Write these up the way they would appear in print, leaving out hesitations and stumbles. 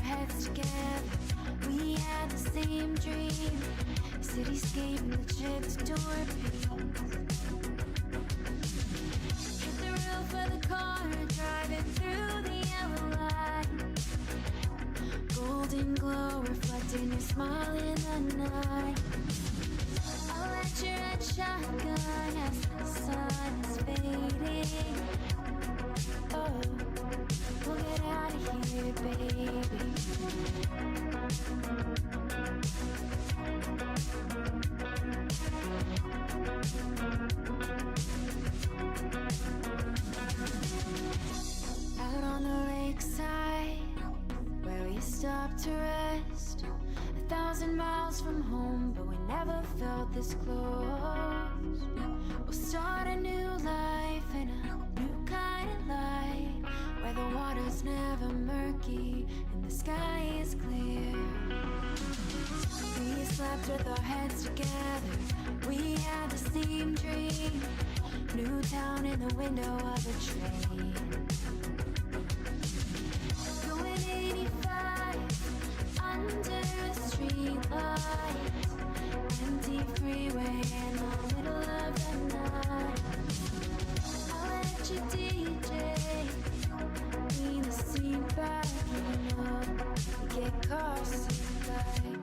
heads together. We had the same dream, cityscape and the chips door piece. Hit the roof of the car, driving through the yellow light. Golden glow reflecting your smile in the night. I'll let your red shotgun as the sun is fading. Oh, we'll get out of here, baby. Out on the lakeside, where we stopped to rest, 1,000 miles from home, but we never felt this close. We'll start a new life in a new kind of light, where the water's never murky and the sky is clear. We slept with our heads together. We had the same dream. New town in the window of a train. Going 85 under the streetlight. Empty freeway in the middle of the night. I'll let you DJ lean the seat back, even though we get car sick like that.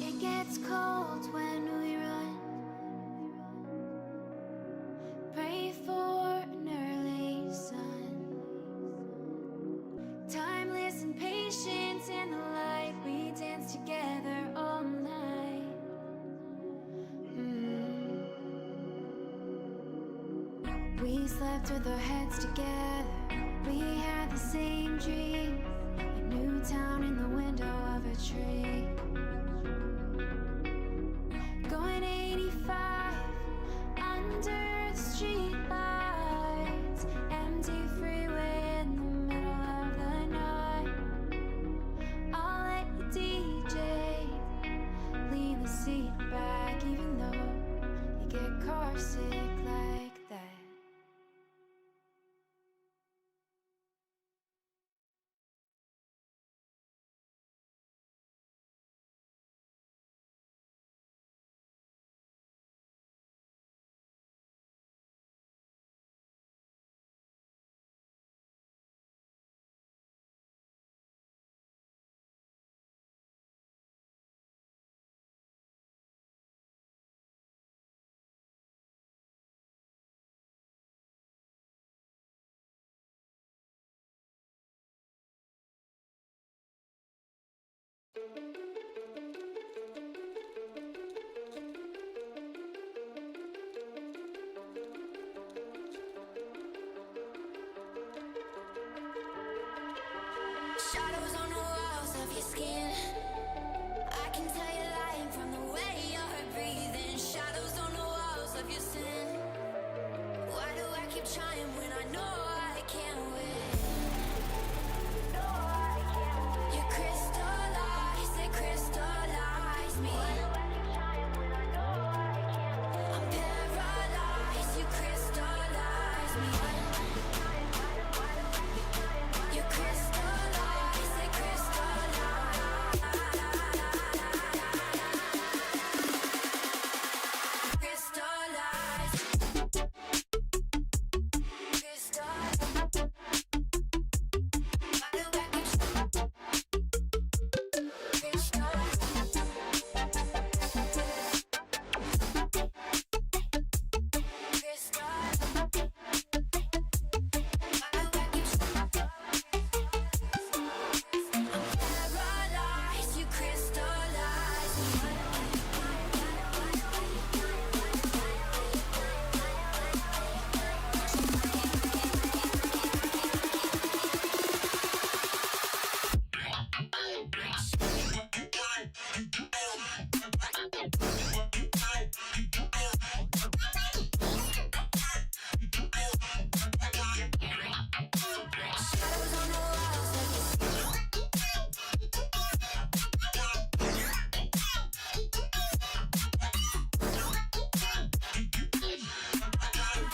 It gets cold when we run. Pray for an early sun. Timeless and patience in the light. We dance together all night. We slept with our heads together. We had the same dream. A new town in the window of a tree. Going 85 under the streetlights. Empty freeway in the middle of the night. I'll let you DJ lean the seat back, even though you get car sick like that. Shadows on the walls of your skin. I can tell you're lying from the way you're breathing. Shadows on the walls of your sin. Why do I keep trying when I know I can't win? You crystallize, they crystallize me. I'm paralyzed, you crystallize me. You crystallize, they crystallize. Crystallize. Crystallize.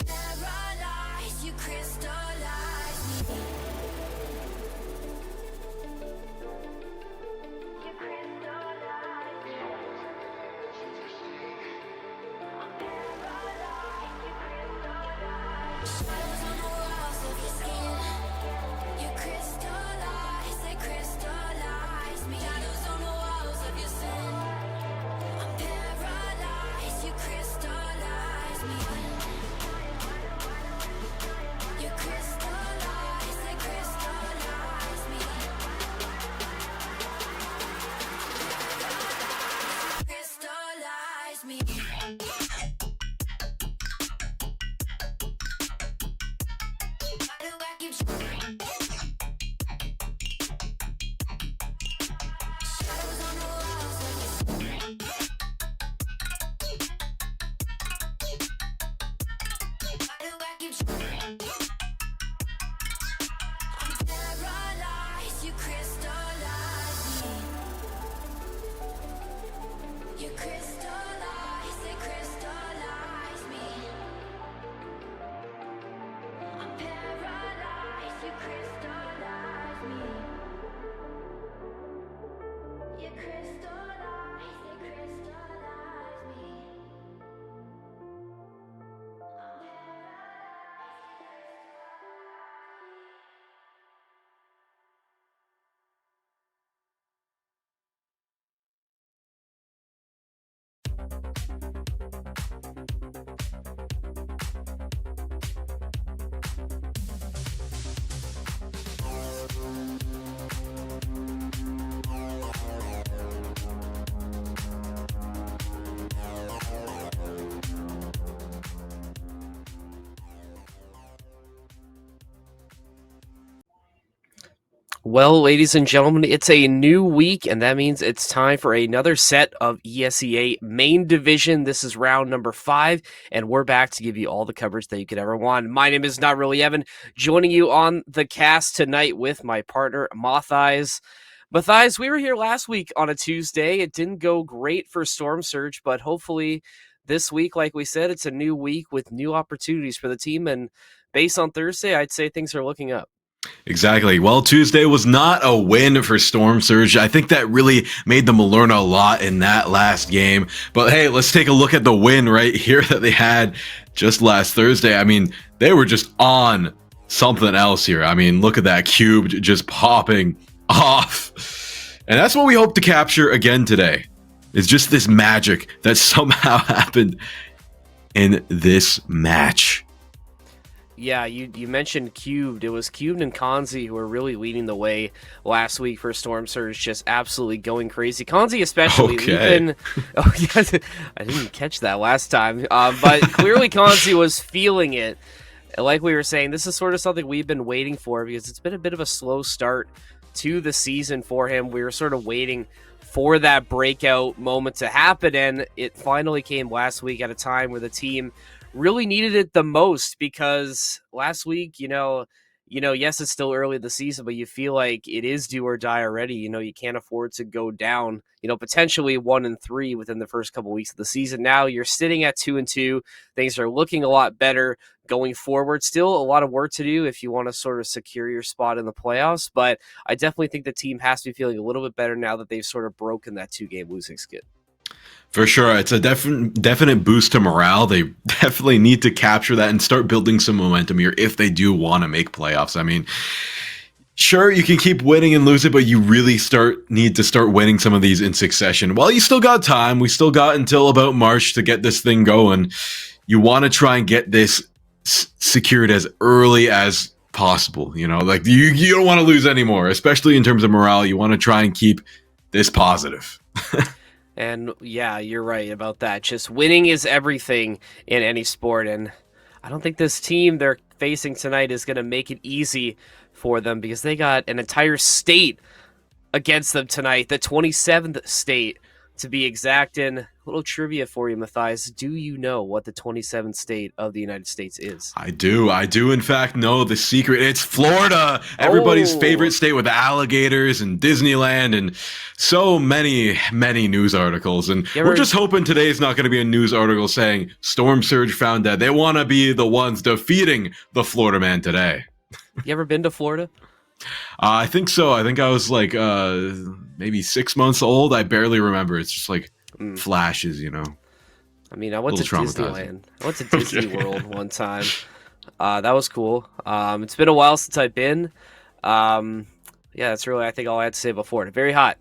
Paralyze, you crystallize me. You crystallize me. I'm paralyzed, you crystallize. Shadows on the walls of your skin. You crystallize, they crystallize me. Shadows on the walls of your sin. I'm paralyzed, you crystallize me. You crystallize, they crystallize me. Crystallize me. Why do I keep shadows on the walls of your skin? Why do I keep I'm paralyzed, you crystallize me. You crystallize, they crystallize me. I'm paralyzed, you crystallize me. You crystallize, they crystallize me. I'm Well, ladies and gentlemen, it's a new week, and that means it's time for another set of ESEA main division. This is round number 5, and we're back to give you all the coverage that you could ever want. My name is Not Really Evan, joining you on the cast tonight with my partner, Matthias. Matthias, we were here last week on a Tuesday. It didn't go great for Storm Surge, but hopefully this week, like we said, it's a new week with new opportunities for the team, and based on Thursday, I'd say things are looking up. Exactly. Well, Tuesday was not a win for Storm Surge. I think that really made them learn a lot in that last game. But hey, let's take a look at the win right here that they had just last Thursday. I mean, they were just on something else here. I mean, look at that cube just popping off. And that's what we hope to capture again today. It's just this magic that somehow happened in this match. Yeah, you mentioned Cubed. It was Cubed and Kanzi who were really leading the way last week for Storm Surge, just absolutely going crazy. Kanzi especially. Okay. Oh, yeah, I didn't catch that last time. But clearly Kanzi was feeling it. Like we were saying, this is sort of something we've been waiting for because it's been a bit of a slow start to the season for him. We were sort of waiting for that breakout moment to happen, and it finally came last week at a time where the team really needed it the most, because last week, yes, it's still early in the season, but you feel like it is do or die already. You can't afford to go down, potentially 1-3 within the first couple weeks of the season. Now you're sitting at 2-2. Things are looking a lot better going forward. Still a lot of work to do if you want to sort of secure your spot in the playoffs, but I definitely think the team has to be feeling a little bit better now that they've sort of broken that 2-game losing skid. For sure. It's a definite boost to morale. They definitely need to capture that and start building some momentum here if they do want to make playoffs. I mean, sure, you can keep winning and lose it, but you really need to start winning some of these in succession. Well, you still got time. We still got until about March to get this thing going. You want to try and get this secured as early as possible. You don't want to lose anymore, especially in terms of morale. You want to try and keep this positive. And yeah, you're right about that. Just winning is everything in any sport. And I don't think this team they're facing tonight is going to make it easy for them, because they got an entire state against them tonight, the 27th state to be exact. And a little trivia for you, Matthias. Do you know what the 27th state of the United States is? I do. I do, in fact, know the secret. It's Florida, everybody's favorite state with alligators and Disneyland and so many, many news articles. And we're just hoping today's not going to be a news article saying storm surge found dead. They want to be the ones defeating the Florida man today. You ever been to Florida? I think so. I think I was like maybe 6 months old. I barely remember. It's just like flashes, you know. I mean, I went to Disneyland. I went to Disney World one time. That was cool. It's been a while since I've been. Yeah, that's really, I think, all I had to say about Florida. Very hot.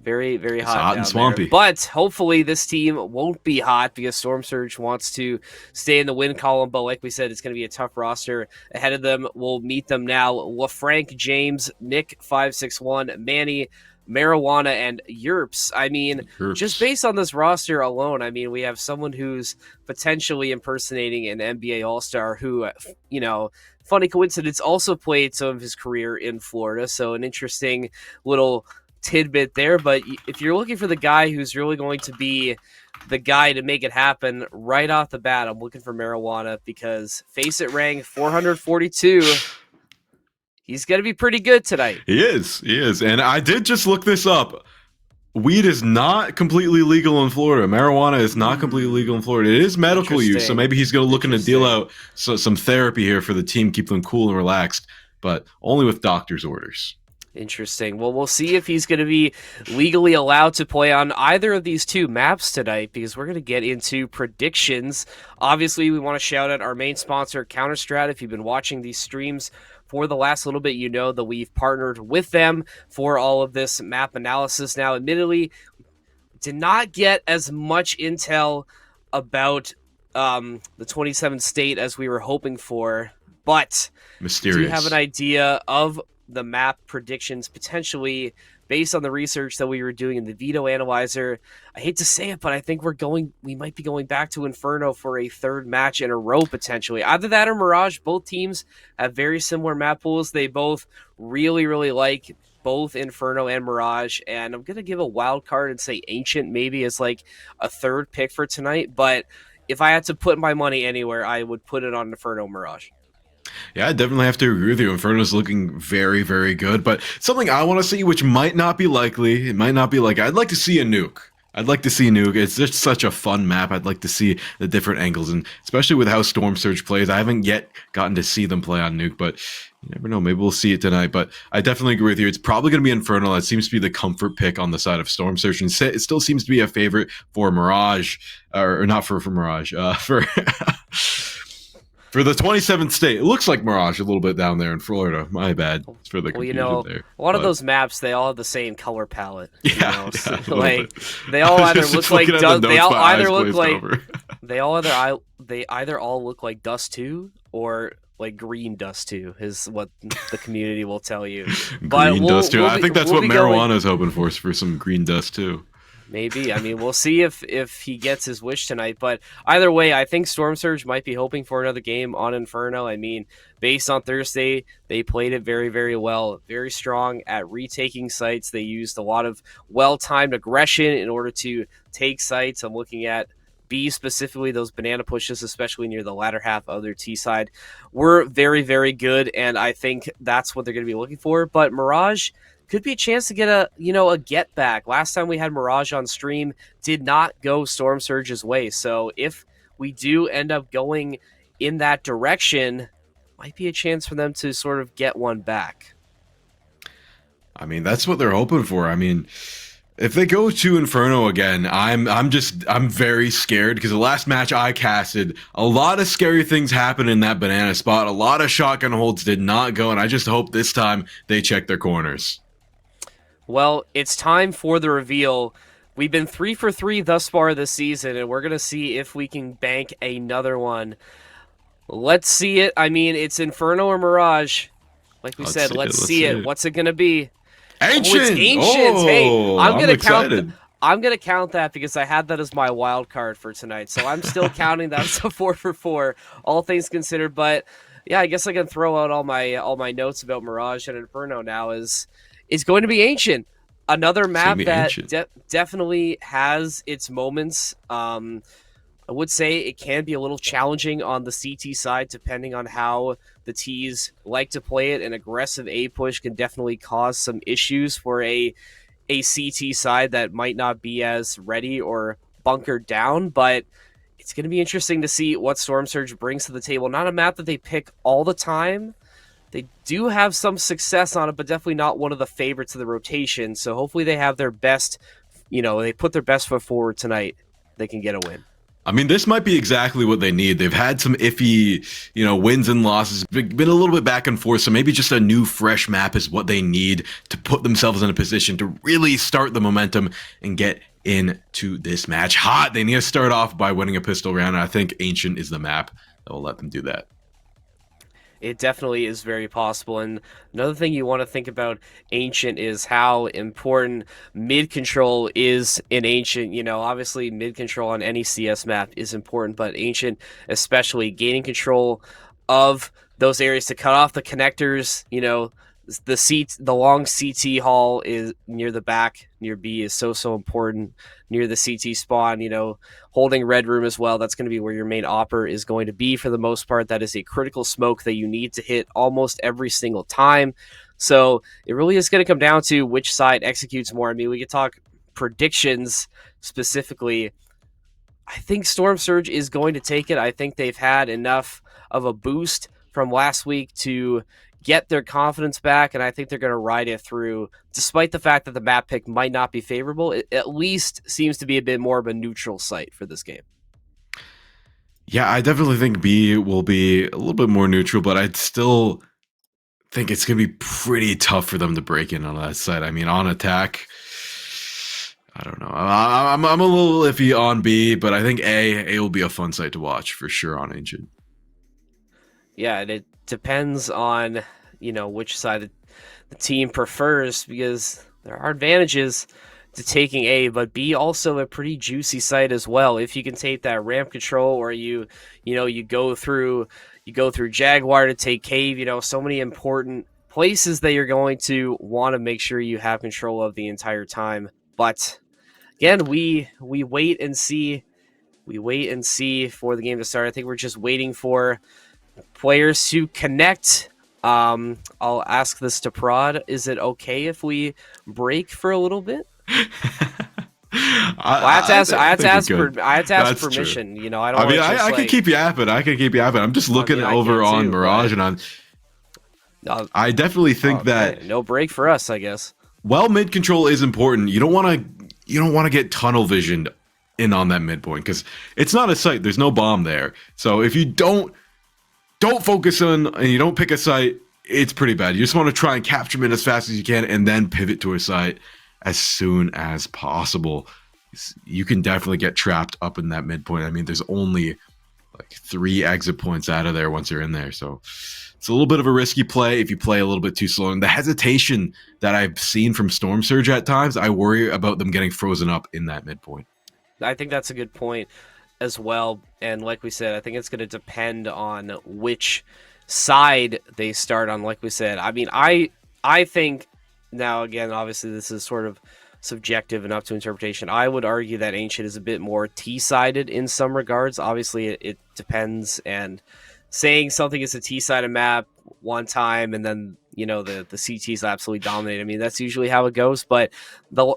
Very, very hot. It's hot and swampy. There. But hopefully this team won't be hot because Storm Surge wants to stay in the win column. But like we said, it's going to be a tough roster ahead of them. We'll meet them now. LaFranc, James, Nick 561, Manny, Marijuana, and Yerps. I mean, just based on this roster alone, I mean, we have someone who's potentially impersonating an NBA All-Star who, you know, funny coincidence, also played some of his career in Florida. So an interesting little tidbit there. But if you're looking for the guy who's really going to be the guy to make it happen right off the bat, I'm looking for Marijuana because Face It rang 442. He's going to be pretty good tonight. He is. And I did just look this up. Weed is not completely legal in Florida. Marijuana is not completely legal in Florida. It is medical use, so maybe he's going to look to deal out some therapy here for the team, keep them cool and relaxed, but only with doctor's orders. Interesting. Well, we'll see if he's going to be legally allowed to play on either of these two maps tonight because we're going to get into predictions. Obviously, we want to shout out our main sponsor, Counterstrat. If you've been watching these streams for the last little bit, you know that we've partnered with them for all of this map analysis. Now, admittedly, did not get as much intel about the 27th state as we were hoping for, but mysterious. Do you have an idea of the map predictions potentially based on the research that we were doing in the Veto Analyzer? I hate to say it, but I think we might be going back to Inferno for a third match in a row potentially. Either that or Mirage. Both teams have very similar map pools. They both really, really like both Inferno and Mirage, and I'm going to give a wild card and say Ancient maybe as like a third pick for tonight, but if I had to put my money anywhere, I would put it on Inferno Mirage. Yeah, I definitely have to agree with you. Inferno's looking very, very good. But something I want to see, which might not be likely, it might not be like, I'd like to see a nuke. It's just such a fun map. I'd like to see the different angles, and especially with how Storm Surge plays. I haven't yet gotten to see them play on nuke, but you never know. Maybe we'll see it tonight. But I definitely agree with you. It's probably going to be Inferno. That seems to be the comfort pick on the side of Storm Surge, and it still seems to be a favorite for Mirage, or not for Mirage, for for the 27th state. It looks like Mirage a little bit down there in Florida. My bad. It's for the confusion there. A lot of those maps, they all have the same color palette. Yeah, like they all either look like dust. They all either look like they either all look like Dust 2 or like Green Dust 2 is what the community will tell you. Green Dust 2. I think that's what Marijuana is hoping for some Green Dust 2. Maybe. I mean, we'll see if he gets his wish tonight. But either way, I think Storm Surge might be hoping for another game on Inferno. I mean, based on Thursday, they played it very, very well. Very strong at retaking sites. They used a lot of well-timed aggression in order to take sites. I'm looking at B specifically, those banana pushes, especially near the latter half of their T side, were very, very good. And I think that's what they're going to be looking for. But Mirage could be a chance to get a get back. Last time we had Mirage on stream did not go Storm Surge's way. So if we do end up going in that direction, might be a chance for them to sort of get one back. I mean, that's what they're hoping for. I mean, if they go to Inferno again, I'm very scared because the last match I casted, a lot of scary things happened in that banana spot. A lot of shotgun holds did not go, and I just hope this time they check their corners. Well, it's time for the reveal. We've been 3 for 3 thus far this season, and we're going to see if we can bank another one. Let's see it. I mean, it's Inferno or Mirage. Like we said, let's see it. What's it going to be? Ancient! Oh, it's Ancient! Hey, I'm going to excited. I'm going to count that because I had that as my wild card for tonight. So I'm still counting that as a 4 for 4, all things considered. But yeah, I guess I can throw out all my notes about Mirage and Inferno now. It's going to be Ancient. Another map Same that Ancient. definitely has its moments. I would say it can be a little challenging on the CT side, depending on how the T's like to play it. An aggressive A push can definitely cause some issues for a CT side that might not be as ready or bunkered down. But it's going to be interesting to see what Storm Surge brings to the table. Not a map that they pick all the time. They do have some success on it, but definitely not one of the favorites of the rotation. So hopefully they have their best, they put their best foot forward tonight. They can get a win. I mean, this might be exactly what they need. They've had some iffy, wins and losses, been a little bit back and forth. So maybe just a new, fresh map is what they need to put themselves in a position to really start the momentum and get into this match hot. They need to start off by winning a pistol round. And I think Ancient is the map that will let them do that. It definitely is very possible. And another thing you want to think about Ancient is how important mid control is in Ancient. Obviously mid control on any CS map is important, but Ancient, especially gaining control of those areas to cut off the connectors, the long CT hall is near the back, near B is so important. Near the CT spawn, holding red room as well. That's going to be where your main opper is going to be for the most part. That is a critical smoke that you need to hit almost every single time. So it really is going to come down to which side executes more. I mean, we could talk predictions specifically. I think Storm Surge is going to take it. I think they've had enough of a boost from last week to get their confidence back, and I think they're going to ride it through, despite the fact that the map pick might not be favorable. It at least seems to be a bit more of a neutral site for this game. Yeah, I definitely think B will be a little bit more neutral, but I'd still think it's going to be pretty tough for them to break in on that side. I mean, on attack, I don't know. I'm a little iffy on B, but I think A will be a fun site to watch for sure on Ancient. Yeah, and it depends on, which side the team prefers, because there are advantages to taking A, but B also a pretty juicy site as well. If you can take that ramp control, or you go through Jaguar to take Cave, so many important places that you're going to want to make sure you have control of the entire time. But again, we wait and see. We wait and see for the game to start. I think we're just waiting for players to connect. I'll ask this to Prod. Is it okay if we break for a little bit? I had to ask permission. True. I don't. I can keep yapping. I'm just looking over on Mirage, and I definitely think that no break for us, I guess. While mid control is important, you don't want to get tunnel visioned in on that midpoint, because it's not a site. There's no bomb there. So if you don't focus on and you don't pick a site, it's pretty bad. You just want to try and capture mid as fast as you can and then pivot to a site as soon as possible. You can definitely get trapped up in that midpoint. I mean, there's only like 3 exit points out of there once you're in there. So it's a little bit of a risky play if you play a little bit too slow. And the hesitation that I've seen from Storm Surge at times, I worry about them getting frozen up in that midpoint. I think that's a good point as well, and like we said, I think it's going to depend on which side they start on. Like we said, I mean, I think, now again, obviously this is sort of subjective and up to interpretation. I would argue that Ancient is a bit more T-sided in some regards. Obviously it depends, and saying something is a T-sided map one time and then the CTs absolutely dominate, I mean, that's usually how it goes. But the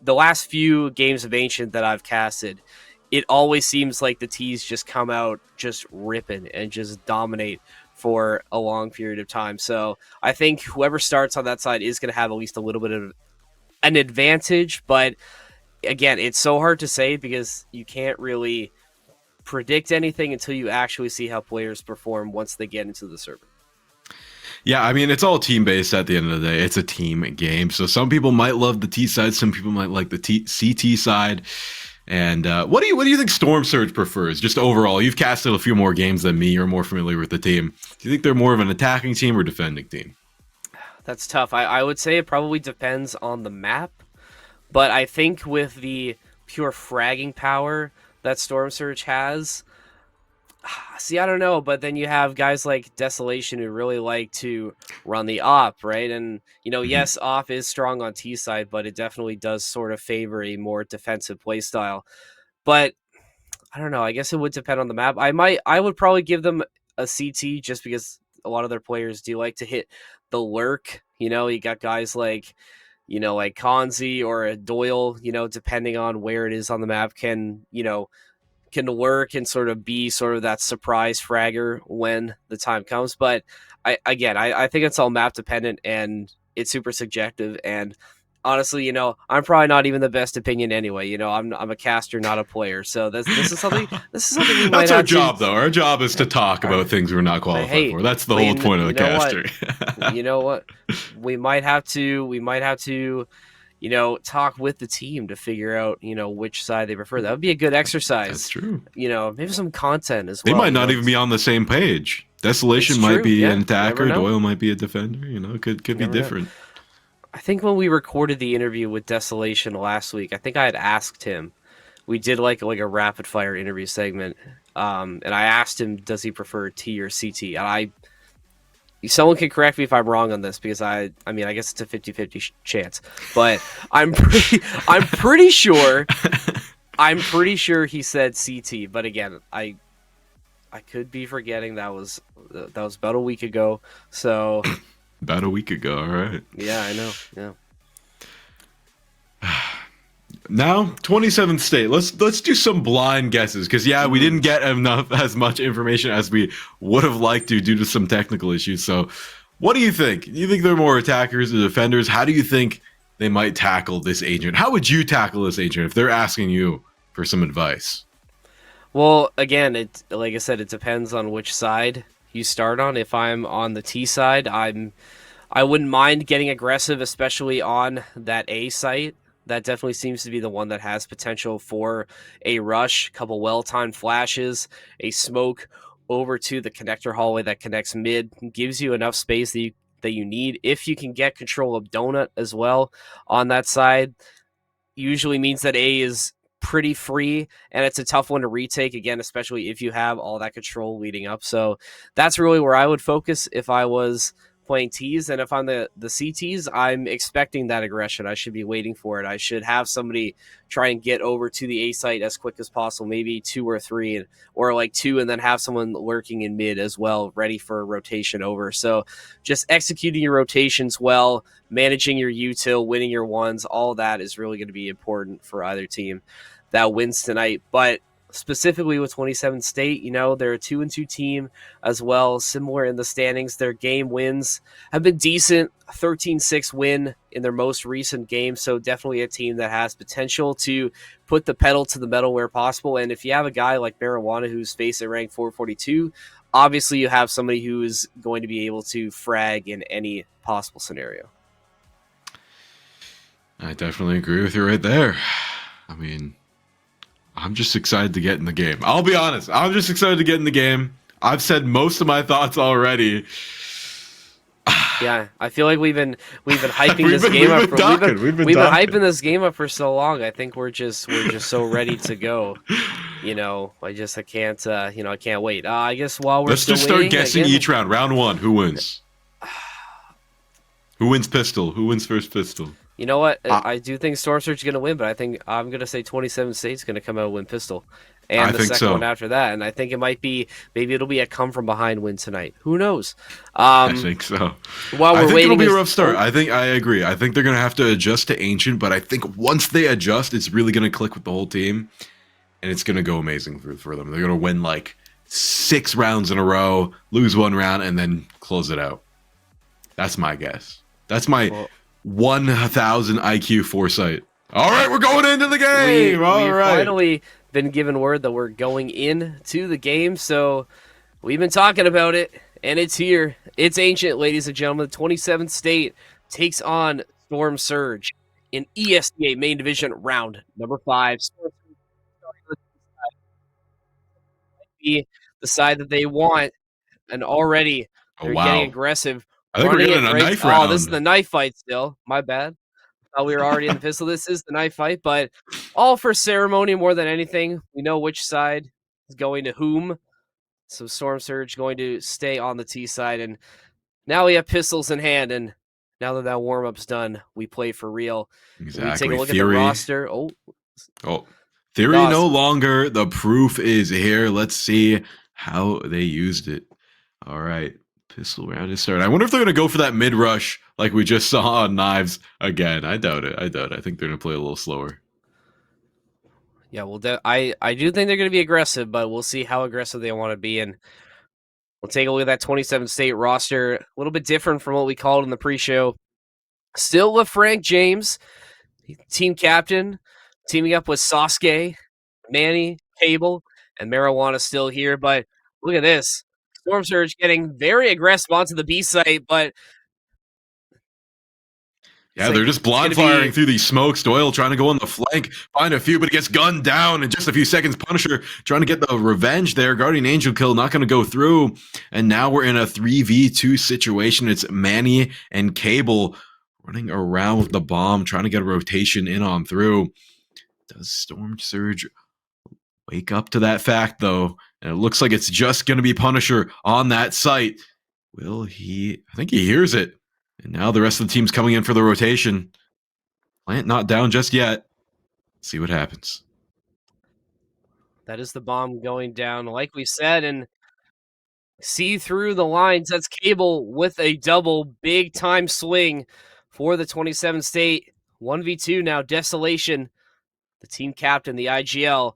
last few games of Ancient that I've casted, it always seems like the T's just come out just ripping and just dominate for a long period of time. So I think whoever starts on that side is going to have at least a little bit of an advantage. But again, it's so hard to say because you can't really predict anything until you actually see how players perform once they get into the server. Yeah, I mean, it's all team-based at the end of the day. It's a team game. So some people might love the T side, some people might like the CT side. And what do you think Storm Surge prefers? Just overall, you've casted a few more games than me. You're more familiar with the team. Do you think they're more of an attacking team or defending team? That's tough. I would say it probably depends on the map. But I think with the pure fragging power that Storm Surge has, See, I don't know, but then you have guys like Desolation who really like to run the op, right? And Mhm. yes, op is strong on T side, but it definitely does sort of favor a more defensive play style. But I don't know. I guess it would depend on the map. I would probably give them a CT just because a lot of their players do like to hit the lurk. You got guys like like Kanzi or a Doyle. Depending on where it is on the map, can lurk and sort of be sort of that surprise fragger when the time comes. But I think it's all map dependent and it's super subjective. And honestly, I'm probably not even the best opinion anyway. I'm a caster, not a player. So this is something we might That's our have to. job, though. Our job is to talk about things we're not But qualified hey, for. That's the but whole point of you the know what? caster. You know what? We might have to talk with the team to figure out, which side they prefer. That would be a good That's exercise. true. Maybe some content as They well. might not even be on the same page. It's Desolation might true. be Yeah, an you never attacker. know. Doyle might be a defender. Could You be never know. different. I think when we recorded the interview with Desolation last week, I think I had asked him. We did like a rapid fire interview segment, and I asked him, does he prefer T or CT? And someone can correct me if I'm wrong on this because I mean I guess it's a 50-50 chance, but I'm pretty sure he said CT. But again, I could be forgetting. That was about a week ago. So About a week ago. All right. yeah, I know. Yeah. Now, 27th state. Let's do some blind guesses because we didn't get as much information as we would have liked to due to some technical issues. So, what do you think? Do you think they're more attackers or defenders? How do you think they might tackle this agent? How would you tackle this agent if they're asking you for some advice? Well, again, like I said, it depends on which side you start on. If I'm on the T side, I wouldn't mind getting aggressive, especially on that A site. That definitely seems to be the one that has potential for a rush, couple well-timed flashes, a smoke over to the connector hallway that connects mid, gives you enough space that you need. If you can get control of Donut as well on that side, usually means that A is pretty free and it's a tough one to retake again, especially if you have all that control leading up. So that's really where I would focus if I was playing T's. And if I'm the CTs, I'm expecting that aggression. I should be waiting for it. I should have somebody try and get over to the A site as quick as possible, maybe 2 or 3, or like 2, and then have someone lurking in mid as well, ready for a rotation over. So just executing your rotations well, managing your util, winning your ones, all that is really going to be important for either team that wins tonight. But specifically with 27 State, they're a 2-2 team as well, similar in the standings. Their game wins have been decent, 13-6 win in their most recent game, so definitely a team that has potential to put the pedal to the metal where possible. And if you have a guy like Marijuana who's facing rank 442, obviously you have somebody who is going to be able to frag in any possible scenario. I definitely agree with you right there. I mean, I'm just excited to get in the game. I'll be honest. I'm just excited to get in the game. I've said most of my thoughts already. Yeah, I feel like we've been hyping We've this been- game we've up been for talking, we've we've been been talking. hyping this game up for so long. I think we're just so ready to go. I can't I can't wait. I guess while we're Let's still just start waiting, guessing again, each round. Round 1, who wins? Who wins pistol? Who wins first pistol? you know what? Uh, I do think Storm Surge is going to win, but I think I'm going to say 27 State's going to come out and win pistol. I And the think second so. one after that, and I think maybe it'll be a come from behind win tonight. Who knows? I think so. While I we're think waiting, it'll be a is- rough start. I agree. I think they're gonna have to adjust to Ancient, but I think once they adjust, it's really gonna click with the whole team, and it's gonna go amazing for them. They're gonna win like 6 rounds in a row, lose 1 round, and then close it out. That's my guess. That's my Well, 1,000 IQ foresight. All right, we're going into the we've game. All right. finally been given word that we're going into the game, so we've been talking about it, and it's here. It's Ancient, ladies and gentlemen. The 27th State takes on Storm Surge in ESEA Main Division round number 5. Storm Surge starting with the side that they want, and already Oh they're getting wow. aggressive, I think we're running getting it a right. knife Oh, this is round. the knife fight still. My bad. We were already in the pistol. This is the knife fight, but all for ceremony more than anything. We know which side is going to whom. So Storm Surge going to stay on the T side, and now we have pistols in hand, and now that that warm-up's done, we play for real. When we take a Exactly. look at the Theory. roster, Oh, theory no Dawes. longer. The proof is here. Let's see how they used it. All right. Pistol round is started. I wonder if they're going to go for that mid rush like we just saw on Knives again. I doubt it. I doubt it. I think they're going to play a little slower. Yeah, well, I do think they're going to be aggressive, but we'll see how aggressive they want to be. And we'll take a look at that 27 state roster. A little bit different from what we called in the pre-show. Still with Frank James, team captain, teaming up with Sasuke, Manny, Cable, and Marijuana still here. But look at this. Storm Surge getting very aggressive onto the B site, but Yeah, they're just blind firing through these smokes. Doyle trying to go on the flank, find a few, but he gets gunned down in just a few seconds. Punisher trying to get the revenge there. Guardian Angel kill not going to go through. And now we're in a 3v2 situation. It's Manny and Cable running around with the bomb, trying to get a rotation in on through. Does Storm Surge wake up to that fact, though? And it looks like it's just going to be Punisher on that site. Will he? I think he hears it. And now the rest of the team's coming in for the rotation. Plant not down just yet. See what happens. That is the bomb going down, like we said, and see through the lines. That's Cable with a double big time swing for the 27 state. 1v2 now, Desolation, the team captain, the IGL.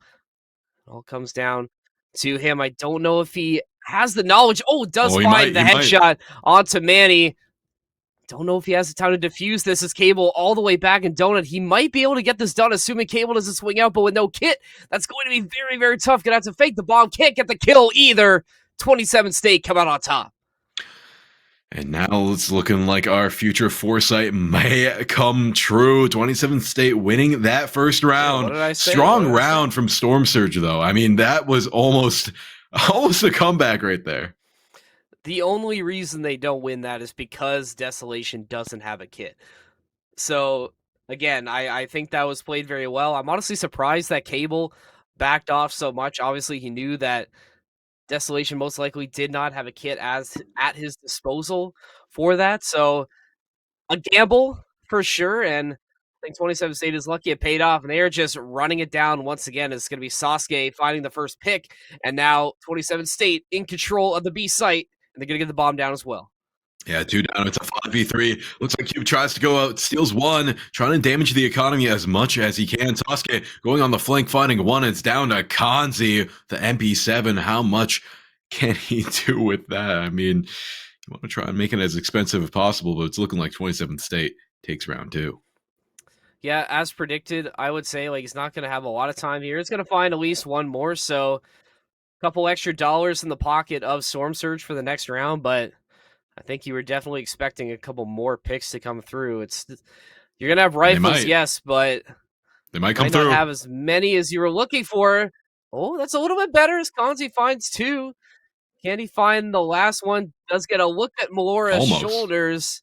It all comes down to him. I don't know if he has the knowledge. Oh, does find the headshot onto Manny. Don't know if he has the time to defuse this as Cable all the way back in Donut. He might be able to get this done, assuming Cable doesn't swing out, but with no kit, that's going to be very, very tough. Gonna have to fake the bomb. Can't get the kill either. 27 State come out on top. And now it's looking like our future foresight may come true. 27 State winning that first round. What did I say? Strong round from Storm Surge, though. I mean, that was almost a comeback right there. The only reason they don't win that is because Desolation doesn't have a kit. So, again, I think that was played very well. I'm honestly surprised that Cable backed off so much. Obviously, he knew that Desolation most likely did not have a kit at his disposal for that. So, a gamble for sure. And I think 27 State is lucky it paid off. And they are just running it down once again. It's going to be Sasuke finding the first pick. And now 27 State in control of the B site. And they're going to get the bomb down as well. Yeah, 2 down. It's a 5v3. Looks like Cube tries to go out, steals one, trying to damage the economy as much as he can. Sasuke going on the flank, finding one. It's down to Kanzi, the MP7. How much can he do with that? I mean, you want to try and make it as expensive as possible, but it's looking like 27th State takes round 2. Yeah, as predicted, I would say like he's not going to have a lot of time here. It's going to find at least one more, so couple extra dollars in the pocket of Storm Surge for the next round, but I think you were definitely expecting a couple more picks to come through. You're gonna have rifles, yes, but they might come through. Not have as many as you were looking for. Oh, that's a little bit better as Kanzi finds 2. Can he find the last one? Does get a look at Melora's shoulders.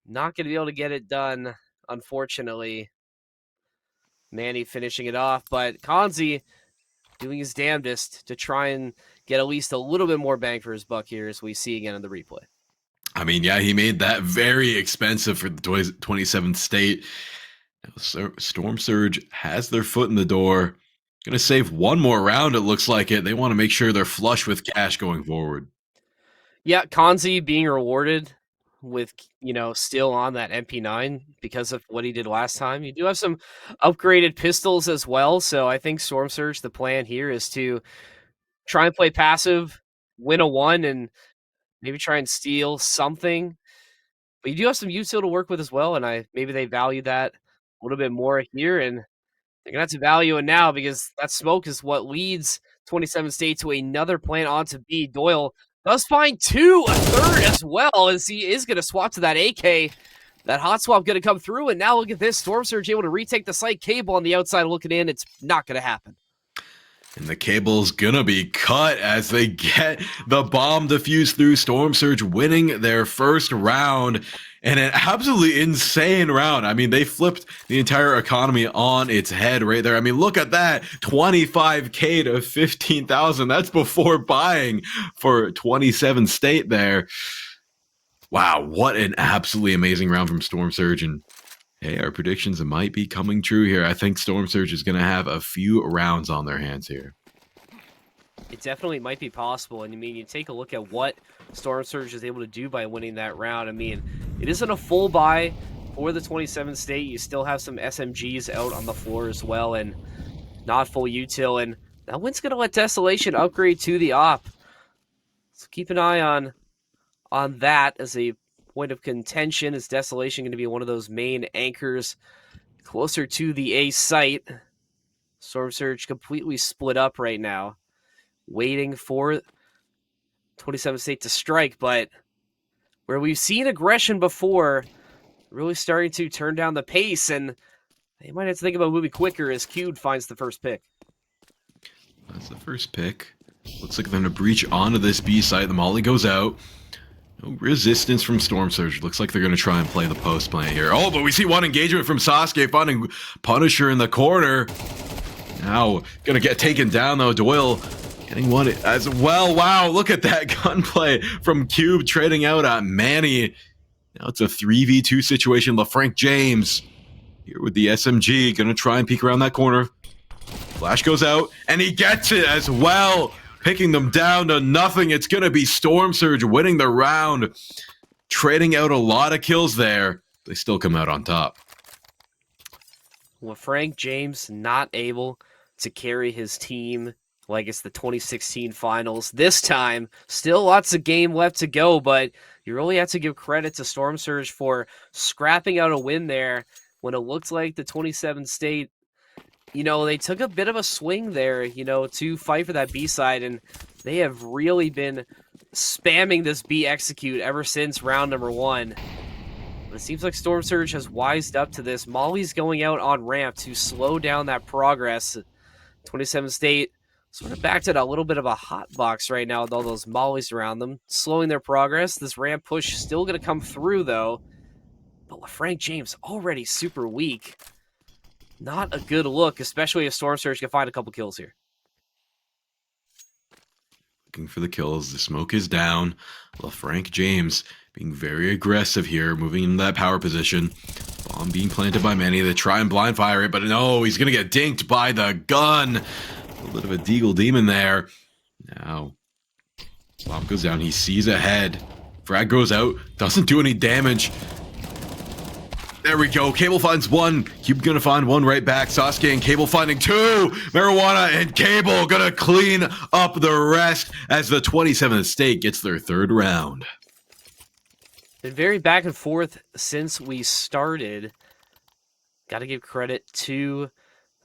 Not gonna be able to get it done, unfortunately. Manny finishing it off, but Kanzi doing his damnedest to try and get at least a little bit more bang for his buck here, as we see again in the replay. I mean, yeah, he made that very expensive for the 27th State. Storm Surge has their foot in the door. Going to save one more round, it looks like it. They want to make sure they're flush with cash going forward. Yeah, Kanzi being rewarded with, still on that MP9 because of what he did last time. You do have some upgraded pistols as well, so I think Storm Surge, the plan here is to try and play passive, win a 1, and maybe try and steal something. But you do have some util to work with as well, and maybe they value that a little bit more here, and they're going to have to value it now because that smoke is what leads 27 State to another plant onto B. Doyle does find 2, a third as well, as he is going to swap to that AK. That hot swap going to come through, and now look at this. Storm Surge able to retake the site. Cable on the outside looking in. It's not going to happen. And the cable's gonna be cut as they get the bomb defused through. Storm Surge winning their first round. And an absolutely insane round. I mean, they flipped the entire economy on its head right there. I mean, look at that. 25K to 15,000. That's before buying for 27 State there. Wow, what an absolutely amazing round from Storm Surge. And hey, our predictions might be coming true here. I think Storm Surge is going to have a few rounds on their hands here. It definitely might be possible. And I mean, you take a look at what Storm Surge is able to do by winning that round. I mean, it isn't a full buy for the 27 State. You still have some SMGs out on the floor as well, and not full util. And that win's going to let Desolation upgrade to the op. So keep an eye on that as a point of contention. Is Desolation going to be one of those main anchors closer to the A site? Storm Surge completely split up right now, waiting for 27 State to strike, but where we've seen aggression before, really starting to turn down the pace, and they might have to think about moving quicker as Cube finds the first pick. That's the first pick. Looks like they're going to breach onto this B site. The molly goes out. No resistance from Storm Surge. Looks like they're going to try and play the post play here. Oh, but we see one engagement from Sasuke finding Punisher in the corner. Now, going to get taken down, though. Doyle getting one as well. Wow, look at that gunplay from Cube trading out at Manny. Now it's a 3v2 situation. LaFranc James here with the SMG. Going to try and peek around that corner. Flash goes out, and he gets it as well. Picking them down to nothing. It's going to be Storm Surge winning the round. Trading out a lot of kills there. They still come out on top. LaFranc James not able to carry his team like it's the 2016 finals. This time, still lots of game left to go, but you really have to give credit to Storm Surge for scrapping out a win there when it looked like the 27 State, they took a bit of a swing there, to fight for that B side, and they have really been spamming this B execute ever since round number 1. But it seems like Storm Surge has wised up to this. Molly's going out on ramp to slow down that progress. 27 State sort of backed at a little bit of a hot box right now with all those mollies around them, slowing their progress. This ramp push still going to come through, though. But LaFranc James already super weak. Not a good look, especially if Storm Surge can find a couple kills here. Looking for the kills. The smoke is down. LaFranc James being very aggressive here, moving into that power position. Bomb being planted by Manny. They try and blind fire it, but no, he's going to get dinked by the gun. A little bit of a Deagle Demon there. Now, bomb goes down. He sees ahead. Frag goes out. Doesn't do any damage. There we go. Cable finds one. Cube gonna find one right back. Sasuke and Cable finding two. Marijuana and Cable gonna clean up the rest as the 27th State gets their third round. Been very back and forth since we started. Got to give credit to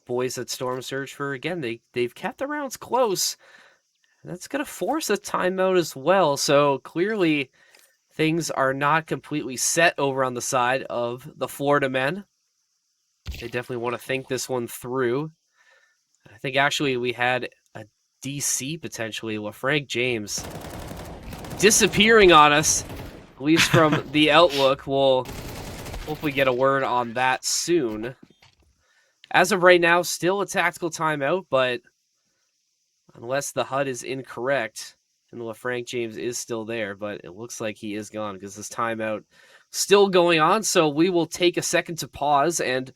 boys at Storm Surge for, again, they've kept the rounds close. That's gonna force a timeout as well. So clearly, things are not completely set over on the side of the Florida men. They definitely want to think this one through. I think actually we had a DC potentially. LaFranc James disappearing on us, at least from the outlook. We'll hopefully get a word on that soon. As of right now, still a tactical timeout, but unless the HUD is incorrect, and LaFranc James is still there, but it looks like he is gone because this timeout still going on. So we will take a second to pause. And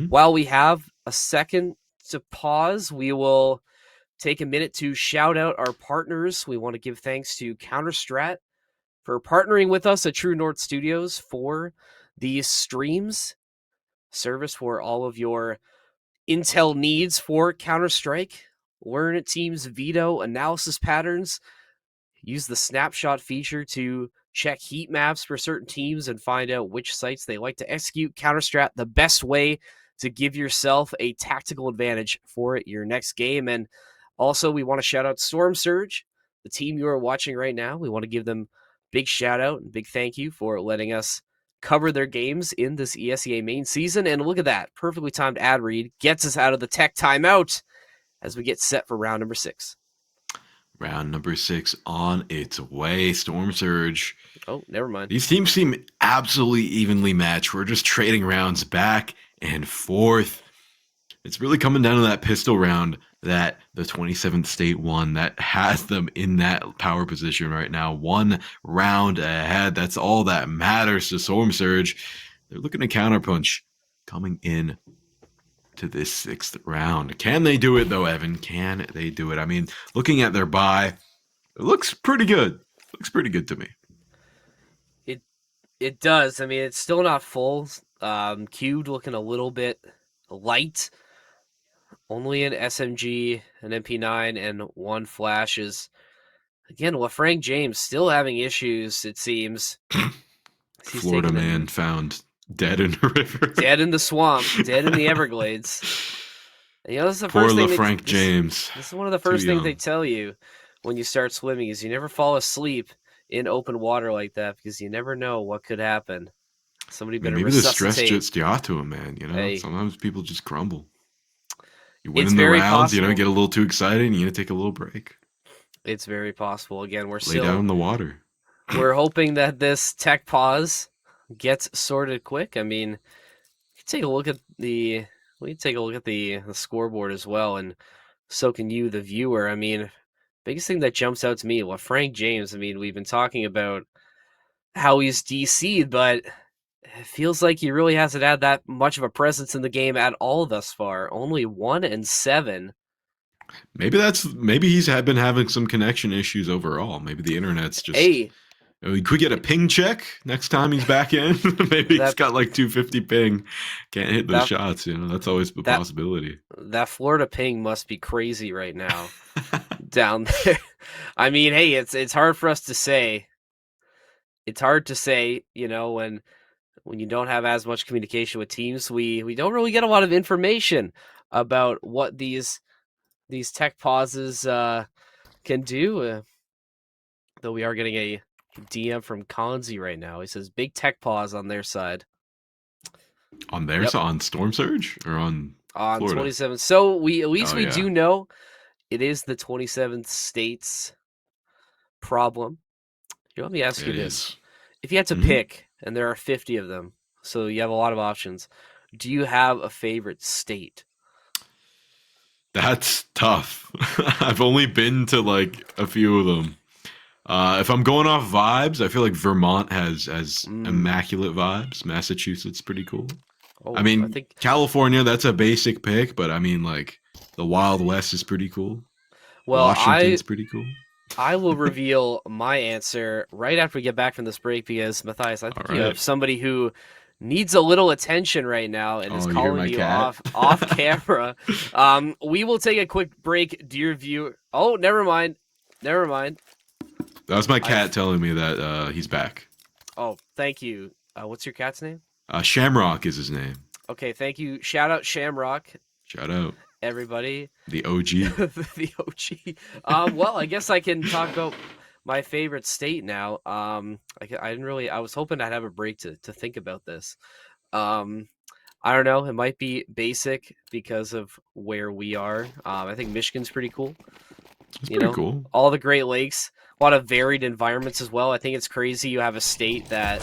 while we have a second to pause, we will take a minute to shout out our partners. We want to give thanks to Counterstrat for partnering with us at True North Studios for these streams. Service for all of your intel needs for Counter-Strike. Learn teams' veto analysis patterns. Use the snapshot feature to check heat maps for certain teams and find out which sites they like to execute. Counterstrat, the best way to give yourself a tactical advantage for your next game. And also, we want to shout out Storm Surge, the team you are watching right now. We want to give them big shout out and big thank you for letting us cover their games in this ESEA main season. And look at that, perfectly timed ad read gets us out of the tech timeout as we get set for round number 6. Round number 6 on its way. Storm Surge. Oh, never mind. These teams seem absolutely evenly matched. We're just trading rounds back and forth. It's really coming down to that pistol round that the 27th state won that has them in that power position right now. 1 round ahead. That's all that matters to Storm Surge. They're looking to counterpunch coming in to this 6th round. Can they do it though, Evan? Can they do it? I mean, looking at their buy, it looks pretty good. Looks pretty good to me. It does. I mean, it's still not full. Cubed looking a little bit light. Only an SMG, an MP9, and 1 flash is, again, Frank James still having issues, it seems. Florida man found dead in a river. Dead in the swamp, dead in the Everglades. And, this is the Poor first thing Frank James. This is one of the first things they tell you when you start swimming is you never fall asleep in open water like that because you never know what could happen. Somebody better maybe the resuscitate. stress just got to him, man. Hey. Sometimes people just crumble. You win in the rounds, possible. Get a little too excited, and you take a little break. It's very possible. Again, we're lay down in the water. We're hoping that this tech pause gets sorted quick. I mean, take a look at the scoreboard as well, and so can you, the viewer. I mean, biggest thing that jumps out to me, Frank James. I mean, we've been talking about how he's DC'd, but it feels like he really hasn't had that much of a presence in the game at all thus far. Only 1-7. Maybe he's been having some connection issues overall. Maybe the internet's just. Hey, could we get a ping check next time he's back in? Maybe he's got like 250 ping, can't hit those shots. That's always a possibility. That Florida ping must be crazy right now down there. I mean, hey, it's hard for us to say. It's hard to say, when you don't have as much communication with teams, we don't really get a lot of information about what these tech pauses can do. Though we are getting a DM from Konzi right now. He says big tech pause on their side. On their side, on Storm Surge or on Florida? 27. So we do know it is the 27th state's problem. Here, let me ask you this. If you had to pick, and there are 50 of them, so you have a lot of options, do you have a favorite state? That's tough. I've only been to like a few of them. If I'm going off vibes, I feel like Vermont has immaculate vibes. Massachusetts pretty cool. I think California, that's a basic pick, but I mean, like, the Wild West is pretty cool. Well, Washington's pretty cool. I will reveal my answer right after we get back from this break because, Matthias, I think you have somebody who needs a little attention right now and is calling you off camera. We will take a quick break, dear viewer. Oh, never mind. That was my cat telling me that he's back. Oh, thank you. What's your cat's name? Shamrock is his name. Okay, thank you. Shout out Shamrock. Shout out. Everybody. The OG. The OG. Well, I guess I can talk about my favorite state now. I was hoping I'd have a break to think about this. I don't know. It might be basic because of where we are. I think Michigan's pretty cool. It's pretty cool. All the Great Lakes, a lot of varied environments as well. I think it's crazy you have a state that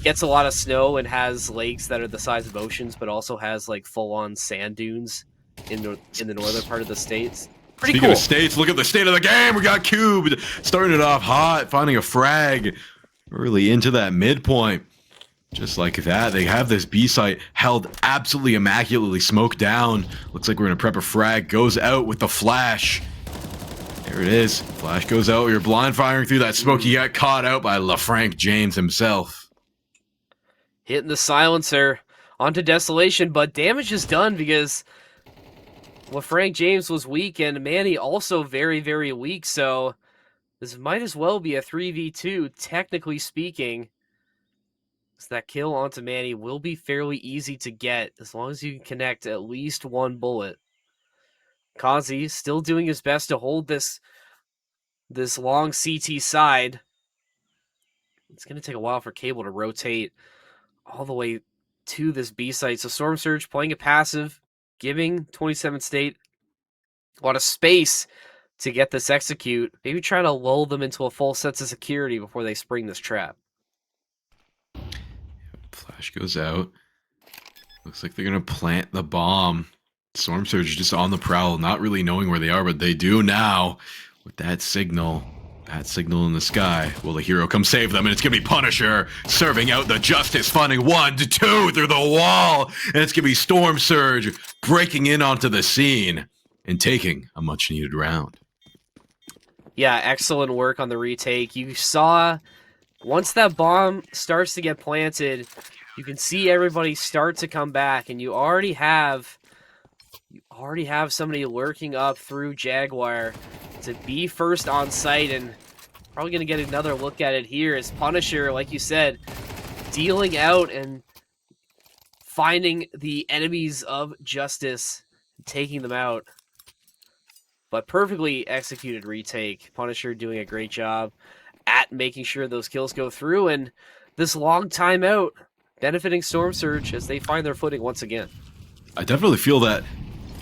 gets a lot of snow and has lakes that are the size of oceans, but also has like full-on sand dunes in the northern part of the states. Pretty Speaking of states, look at the state of the game. We got Cube starting it off hot, finding a frag early into that midpoint. Just like that, they have this B site held absolutely immaculately smoked down. Looks like we're gonna prep a frag. Goes out with the flash. There it is. Flash goes out. You're blind firing through that smoke. You got caught out by LaFranc James himself. Hitting the silencer onto Desolation, but damage is done because LaFranc James was weak and Manny also very, very weak. So this might as well be a 3v2, technically speaking. So that kill onto Manny will be fairly easy to get as long as you can connect at least one bullet. Kazi still doing his best to hold this long CT side. It's going to take a while for Cable to rotate all the way to this B site. So Storm Surge playing a passive, giving 27th State a lot of space to get this execute. Maybe try to lull them into a full sense of security before they spring this trap. Flash goes out. Looks like they're going to plant the bomb. Storm Surge just on the prowl, not really knowing where they are, but they do now with that signal. That signal in the sky. Will the hero come save them? And it's going to be Punisher serving out the Justice, finding 1 to 2 through the wall. And it's going to be Storm Surge breaking in onto the scene and taking a much needed round. Yeah, excellent work on the retake. You saw once that bomb starts to get planted, you can see everybody start to come back, and you already have somebody lurking up through Jaguar to be first on site, and probably going to get another look at it here as Punisher, like you said, dealing out and finding the enemies of justice, taking them out. But perfectly executed retake. Punisher doing a great job at making sure those kills go through, and this long timeout benefiting Storm Surge as they find their footing once again. I definitely feel that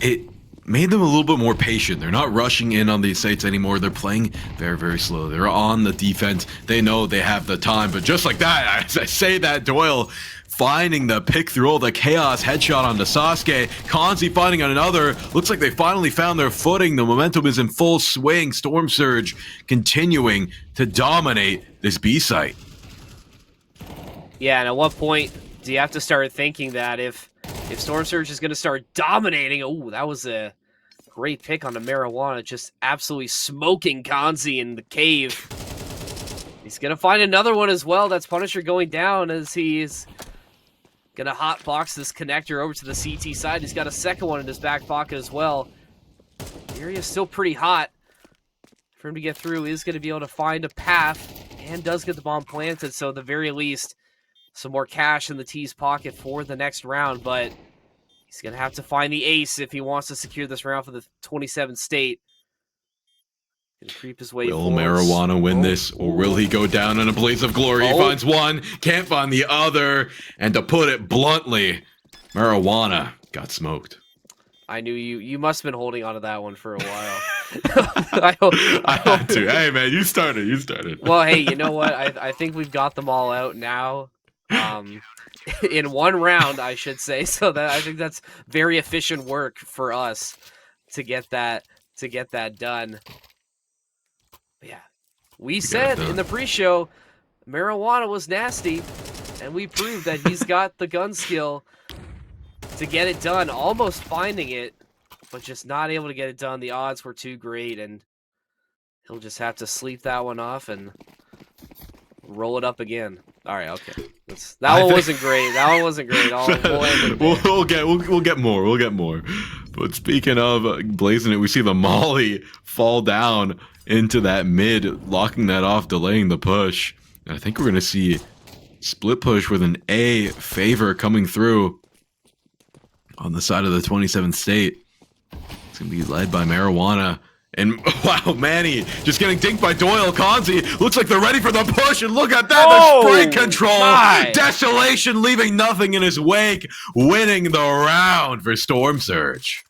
it made them a little bit more patient. They're not rushing in on these sites anymore. They're playing very, very slow. They're on the defense. They know they have the time, but just like that, as I say that, Doyle finding the pick through all the chaos headshot onto Sasuke. Kanzi finding another. Looks like they finally found their footing. The momentum is in full swing. Storm Surge continuing to dominate this B site. Yeah, and at what point do you have to start thinking that if Storm Surge is going to start dominating? Oh, that was a great pick on the marijuana, just absolutely smoking Kanzi in the cave. He's going to find another one as well. That's Punisher going down as he's going to hotbox this connector over to the CT side. He's got a second one in his back pocket as well. The area is still pretty hot. For him to get through, is going to be able to find a path and does get the bomb planted, so at the very least, some more cash in the T's pocket for the next round, but he's going to have to find the ace if he wants to secure this round for the 27th state. Gonna creep his way Will forwards. Marijuana win this, or will he go down in a blaze of glory? He finds one, can't find the other, and to put it bluntly, Marijuana got smoked. I knew you must have been holding on to that one for a while. I had to. Hey, man, you started. Well, hey, you know what? I think we've got them all out now. In one round, I should say. So that I think that's very efficient work for us to get that done. But yeah, we said in the pre-show, Marijuana was nasty, and we proved that he's got the gun skill to get it done. Almost finding it, but just not able to get it done. The odds were too great, and he'll just have to sleep that one off and roll it up again. All right, okay. That one wasn't great. That one wasn't great. We'll get more. We'll get more. But speaking of blazing it, we see the Molly fall down into that mid, locking that off, delaying the push. And I think we're gonna see split push with an A favor coming through on the side of the 27th state. It's gonna be led by Marijuana. And wow, Manny just getting dinked by Doyle. Kanzi looks like they're ready for the push, and look at that, the spray control. My. Desolation leaving nothing in his wake, winning the round for Storm Surge.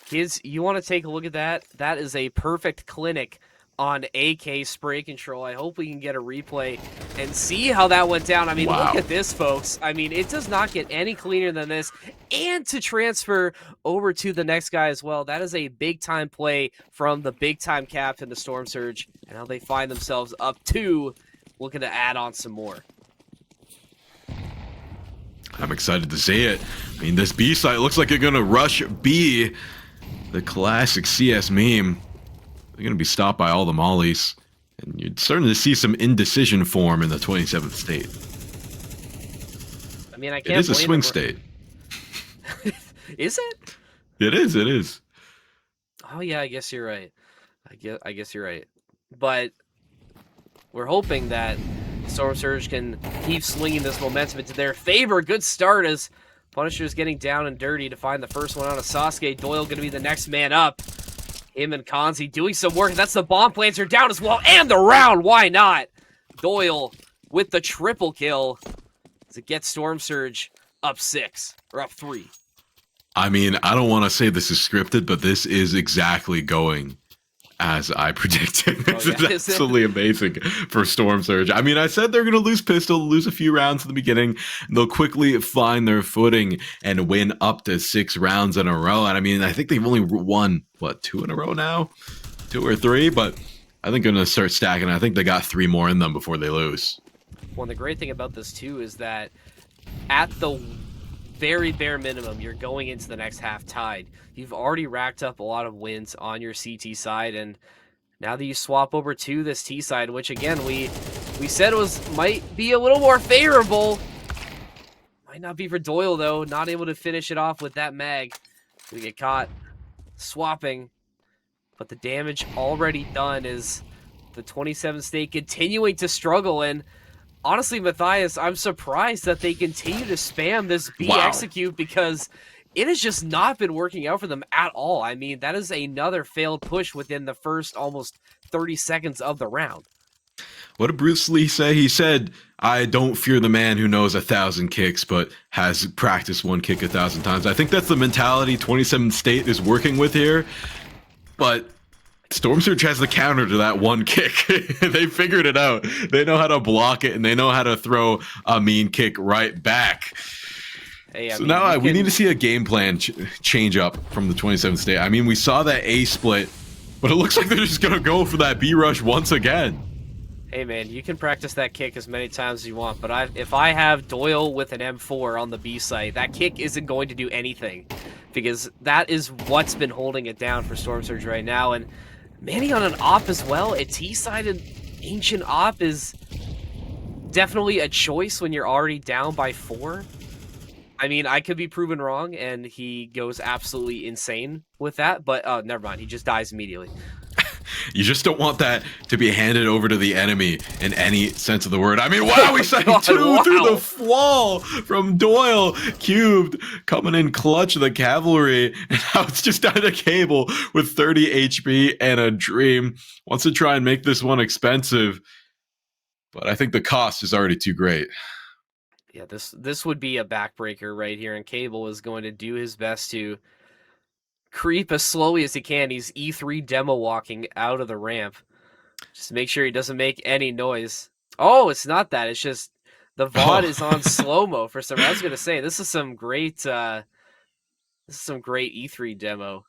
Kids, you want to take a look at that? That is a perfect clinic on AK spray control. I hope we can get a replay and see how that went down. I mean, Look at this, folks. I mean, it does not get any cleaner than this. And to transfer over to the next guy as well. That is a big-time play from the big-time captain, the Storm Surge, and how they find themselves up 2, looking to add on some more. I'm excited to see it. I mean, this B site looks like you're going to rush B, the classic CS meme. They're going to be stopped by all the mollies. And you're starting to see some indecision form in the 27th state. I mean, I can't. It is a swing state. Is it? It is. Oh yeah, I guess you're right. I guess you're right. But we're hoping that Storm Surge can keep swinging this momentum into their favor. Good start as Punisher's getting down and dirty to find the first one out of Sasuke. Doyle going to be the next man up. Him and Kanzi doing some work. That's the bomb planter down as well. And the round. Why not? Doyle with the triple kill to get Storm Surge up 6. Or up 3. I mean, I don't want to say this is scripted, but this is exactly going as I predicted. This yeah, is is it? absolutely amazing for Storm Surge. I mean, I said they're going to lose pistol, lose a few rounds in the beginning. They'll quickly find their footing and win up to 6 rounds in a row. And I mean, I think they've only won, 2 in a row now? 2 or 3? But I think they're going to start stacking. I think they got 3 more in them before they lose. Well, the great thing about this, too, is that at the very bare minimum, you're going into the next half tied. You've already racked up a lot of wins on your CT side, and now that you swap over to this T side, which again we said might be a little more favorable, might not be for Doyle though. Not able to finish it off with that mag. We get caught swapping, but the damage already done is the 27 State continuing to struggle. And honestly, Matthias, I'm surprised that they continue to spam this B execute because it has just not been working out for them at all. I mean, that is another failed push within the first almost 30 seconds of the round. What did Bruce Lee say? He said, I don't fear the man who knows 1,000 kicks, but has practiced one kick 1,000 times. I think that's the mentality 27 State is working with here. But Storm Surge has the counter to that one kick. They figured it out. They know how to block it, and they know how to throw a mean kick right back. Hey, so now we need to see a game plan change up from the 27th State. I mean, we saw that A split, but it looks like they're just going to go for that B rush once again. Hey, man, you can practice that kick as many times as you want, but if I have Doyle with an M4 on the B site, that kick isn't going to do anything because that is what's been holding it down for Storm Surge right now. And Manny on an op as well, a T-sided Ancient op is definitely a choice when you're already down by 4. I mean, I could be proven wrong, and he goes absolutely insane with that, but never mind. He just dies immediately. You just don't want that to be handed over to the enemy in any sense of the word. I mean, wow, we saw 2 through the wall from Doyle. Cubed coming in clutch of the cavalry, and now it's just down to Cable with 30 HP and a dream. Wants to try and make this one expensive, but I think the cost is already too great. Yeah, this would be a backbreaker right here, and Cable is going to do his best to creep as slowly as he can. He's E3 demo walking out of the ramp. Just make sure he doesn't make any noise. Oh, it's not that. It's just the VOD is on slow-mo for some. I was gonna say this is some great E3 demo.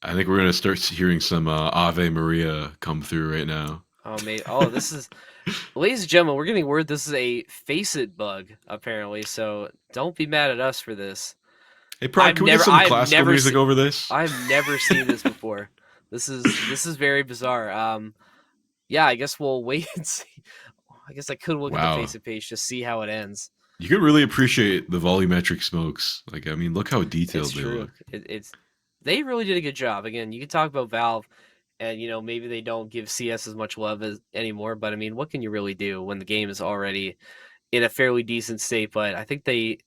I think we're gonna start hearing some Ave Maria come through right now. Oh, mate. Oh, this is... Ladies and gentlemen, we're getting word this is a Face-It bug, apparently, so don't be mad at us for this. Hey, Prod, can we get some classical music over this? I've never seen this before. This is very bizarre. Yeah, I guess we'll wait and see. I guess I could look at the Face-It page to see how it ends. You could really appreciate the volumetric smokes. Like, I mean, look how detailed they look. They really did a good job. Again, you can talk about Valve, and maybe they don't give CS as much love anymore. But I mean, what can you really do when the game is already in a fairly decent state? But I think they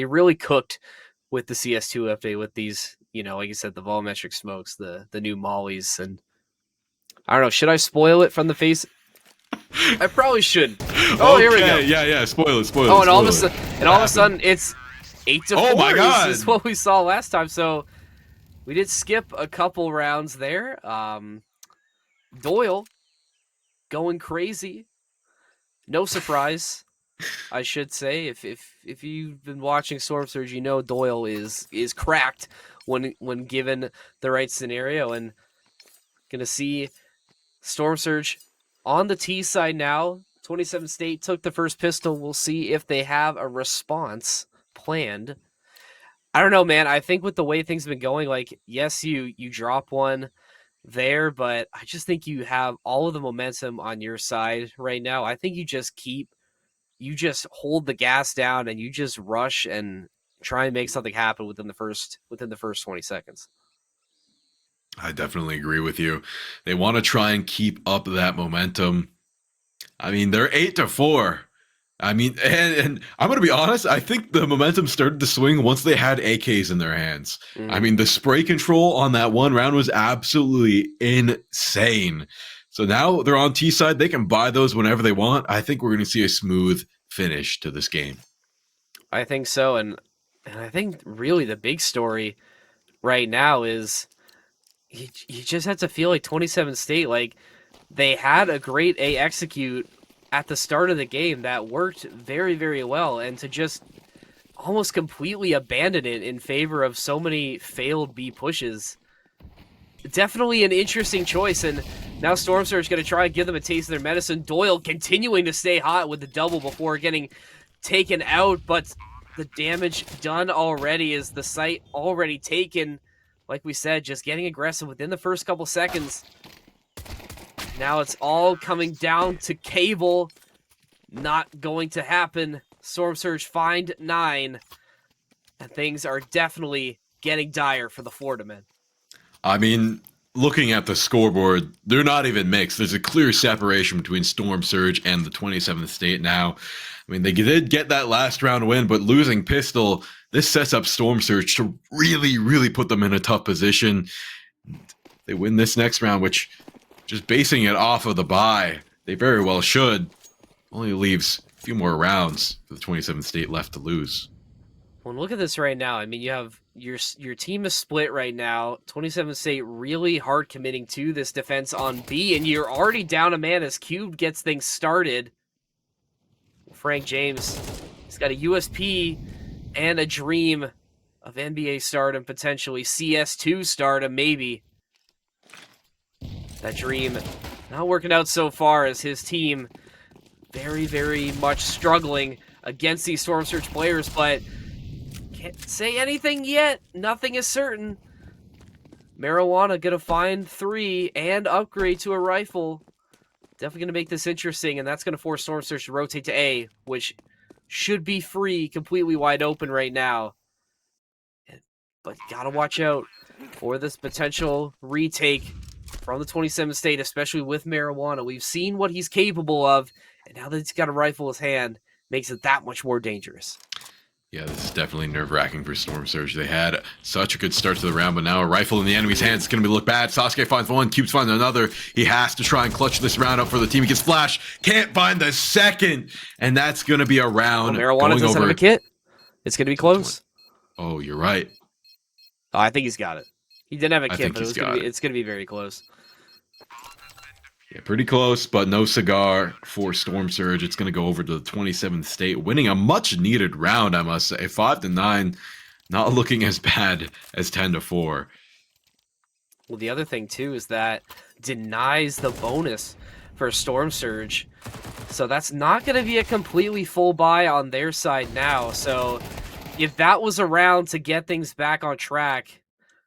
really cooked with the CS2 update with these, like you said, the volumetric smokes, the new mollies, and I don't know. Should I spoil it from the face? I probably should. Oh, okay. Here we go. Yeah. Spoil it. Oh, and all of a sudden, it's 8-4. Oh my God! This is what we saw last time. So we did skip a couple rounds there. Doyle going crazy. No surprise, I should say. If you've been watching Storm Surge, you know Doyle is cracked when given the right scenario, and gonna see Storm Surge on the T side now. 27 State took the first pistol. We'll see if they have a response planned. I don't know, man. I think with the way things have been going, like, yes, you drop one there, but I just think you have all of the momentum on your side right now. I think you just hold the gas down and you just rush and try and make something happen within the first 20 seconds. I definitely agree with you. They want to try and keep up that momentum. I mean, they're 8-4. I mean, and I'm going to be honest, I think the momentum started to swing once they had AKs in their hands. I mean, the spray control on that one round was absolutely insane. So now they're on T side. They can buy those whenever they want. I think we're going to see a smooth finish to this game. I think so. And And I think really the big story right now is you just have to feel like 27 State, like they had a great A execute at the start of the game that worked very, very well. And to just almost completely abandon it in favor of so many failed B pushes, definitely an interesting choice. And now Storm Surge going to try and give them a taste of their medicine. Doyle continuing to stay hot with the double before getting taken out, but the damage done already is the site already taken. Like we said, just getting aggressive within the first couple seconds. Now it's all coming down to Cable. Not going to happen. Storm Surge find 9. And things are definitely getting dire for the Florida men. I mean, looking at the scoreboard, they're not even mixed. There's a clear separation between Storm Surge and the 27th State now. I mean, they did get that last round win, but losing Pistol, this sets up Storm Surge to really, really put them in a tough position. They win this next round, which, just basing it off of the bye, they very well should. Only leaves a few more rounds for the 27th State left to lose. Well, look at this right now. I mean, you have your team is split right now. 27 State really hard committing to this defense on B, and you're already down a man as Cube gets things started. Frank James, he's got a USP and a dream of NBA stardom, potentially CS2 stardom, maybe. That dream not working out so far as his team very, very much struggling against these Storm Surge players, but can't say anything yet. Nothing is certain. Marijuana gonna find 3 and upgrade to a rifle. Definitely gonna make this interesting, and that's gonna force Storm Surge to rotate to A, which should be free, completely wide open right now. But gotta watch out for this potential retake from the 27th State, especially with Marijuana. We've seen what he's capable of, and now that he's got a rifle in his hand, makes it that much more dangerous. Yeah, this is definitely nerve-wracking for Storm Surge. They had such a good start to the round, but now a rifle in the enemy's hands is going to look bad. Sasuke finds one, Cubes finds another. He has to try and clutch this round up for the team. He gets flash, can't find the second, and that's going to be a round. Marijuana doesn't have a kit. It's going to be close. Oh, you're right. Oh, I think he's got it. He didn't have a kit, but it's going to be very close. Yeah, pretty close, but no cigar for Storm Surge. It's going to go over to the 27th State, winning a much-needed round, I must say. 5-9, not looking as bad as 10-4. Well, the other thing, too, is that denies the bonus for Storm Surge. So that's not going to be a completely full buy on their side now. So if that was a round to get things back on track,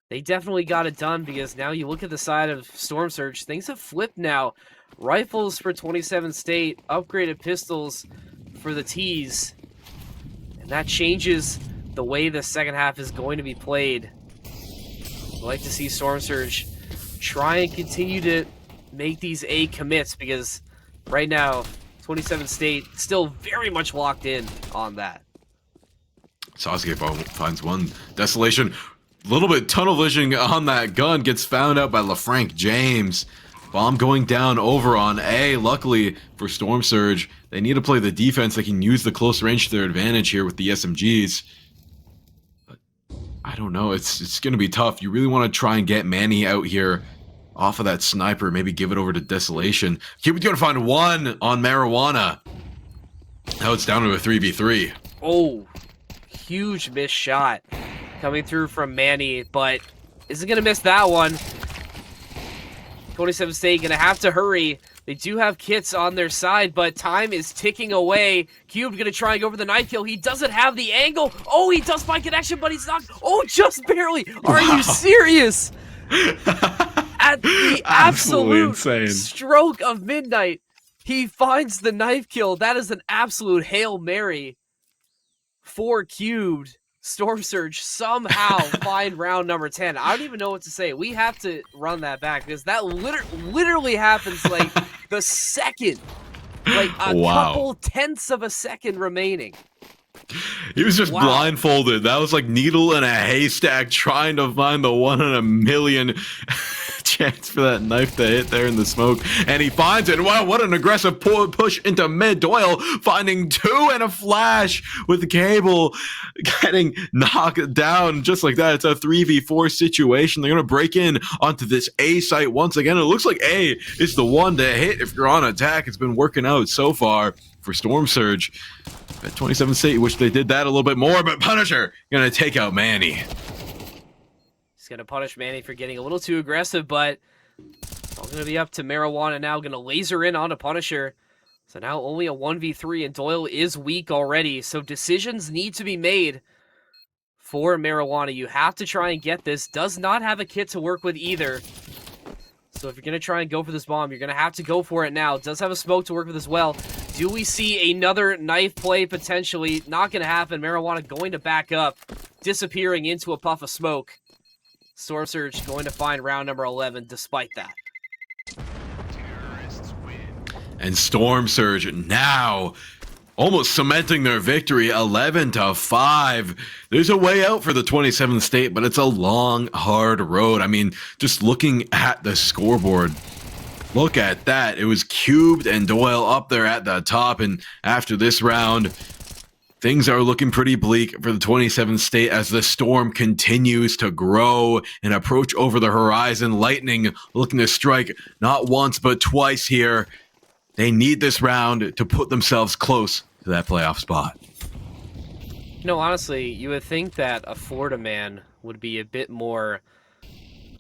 they definitely got it done, because now you look at the side of Storm Surge, things have flipped now. Rifles for 27 State, upgraded pistols for the T's. And that changes the way the second half is going to be played. I'd like to see Storm Surge try and continue to make these A commits, because right now, 27 State still very much locked in on that. Sasuke finds one. Desolation. A little bit tunnel vision on that gun, gets found out by LaFranc James. Bomb going down over on A. Luckily for Storm Surge, they need to play the defense. They can use the close range to their advantage here with the SMGs. But I don't know. It's going to be tough. You really want to try and get Manny out here off of that sniper. Maybe give it over to Desolation. Cupid's going to find one on Marijuana. Now it's down to a 3v3. Oh, huge missed shot coming through from Manny, but isn't going to miss that one. 27 State going to have to hurry. They do have kits on their side, but time is ticking away. Cube going to try and go for the knife kill. He doesn't have the angle. Oh, he does find connection, but he's not. Oh, just barely. Are you serious? At the absolute stroke of midnight, he finds the knife kill. That is an absolute Hail Mary for Cubed. Storm Surge somehow find round number 10. I don't even know what to say. We have to run that back, because that literally happens like the second, like a couple tenths of a second remaining. He was just blindfolded. That was like needle in a haystack trying to find the 1 in a million chance for that knife to hit there in the smoke, and he finds it. Wow, what an aggressive push into mid. Doyle finding 2 and a flash with the cable, getting knocked down just like that. It's a 3v4 situation. They're going to break in onto this A site once again. It looks like A is the one to hit if you're on attack. It's been working out so far for Storm Surge. At 27 State, wish they did that a little bit more, but Punisher going to take out Manny. He's going to punish Manny for getting a little too aggressive, but it's all going to be up to Marijuana now. Going to laser in onto Punisher. So now only a 1v3, and Doyle is weak already, so decisions need to be made for Marijuana. You have to try and get this. Does not have a kit to work with either. So if you're going to try and go for this bomb, you're going to have to go for it now. Does have a smoke to work with as well. Do we see another knife play potentially? Not going to happen. Marijuana going to back up, disappearing into a puff of smoke. Storm Surge going to find round number 11 despite that. And Storm Surge now almost cementing their victory, 11-5. There's a way out for the 27th State, but it's a long, hard road. I mean, just looking at the scoreboard, look at that. It was Cubed and Doyle up there at the top, and after this round, things are looking pretty bleak for the 27th State as the storm continues to grow and approach over the horizon. Lightning looking to strike not once, but twice here. They need this round to put themselves close to that playoff spot. You know, honestly, you would think that a Florida man would be a bit more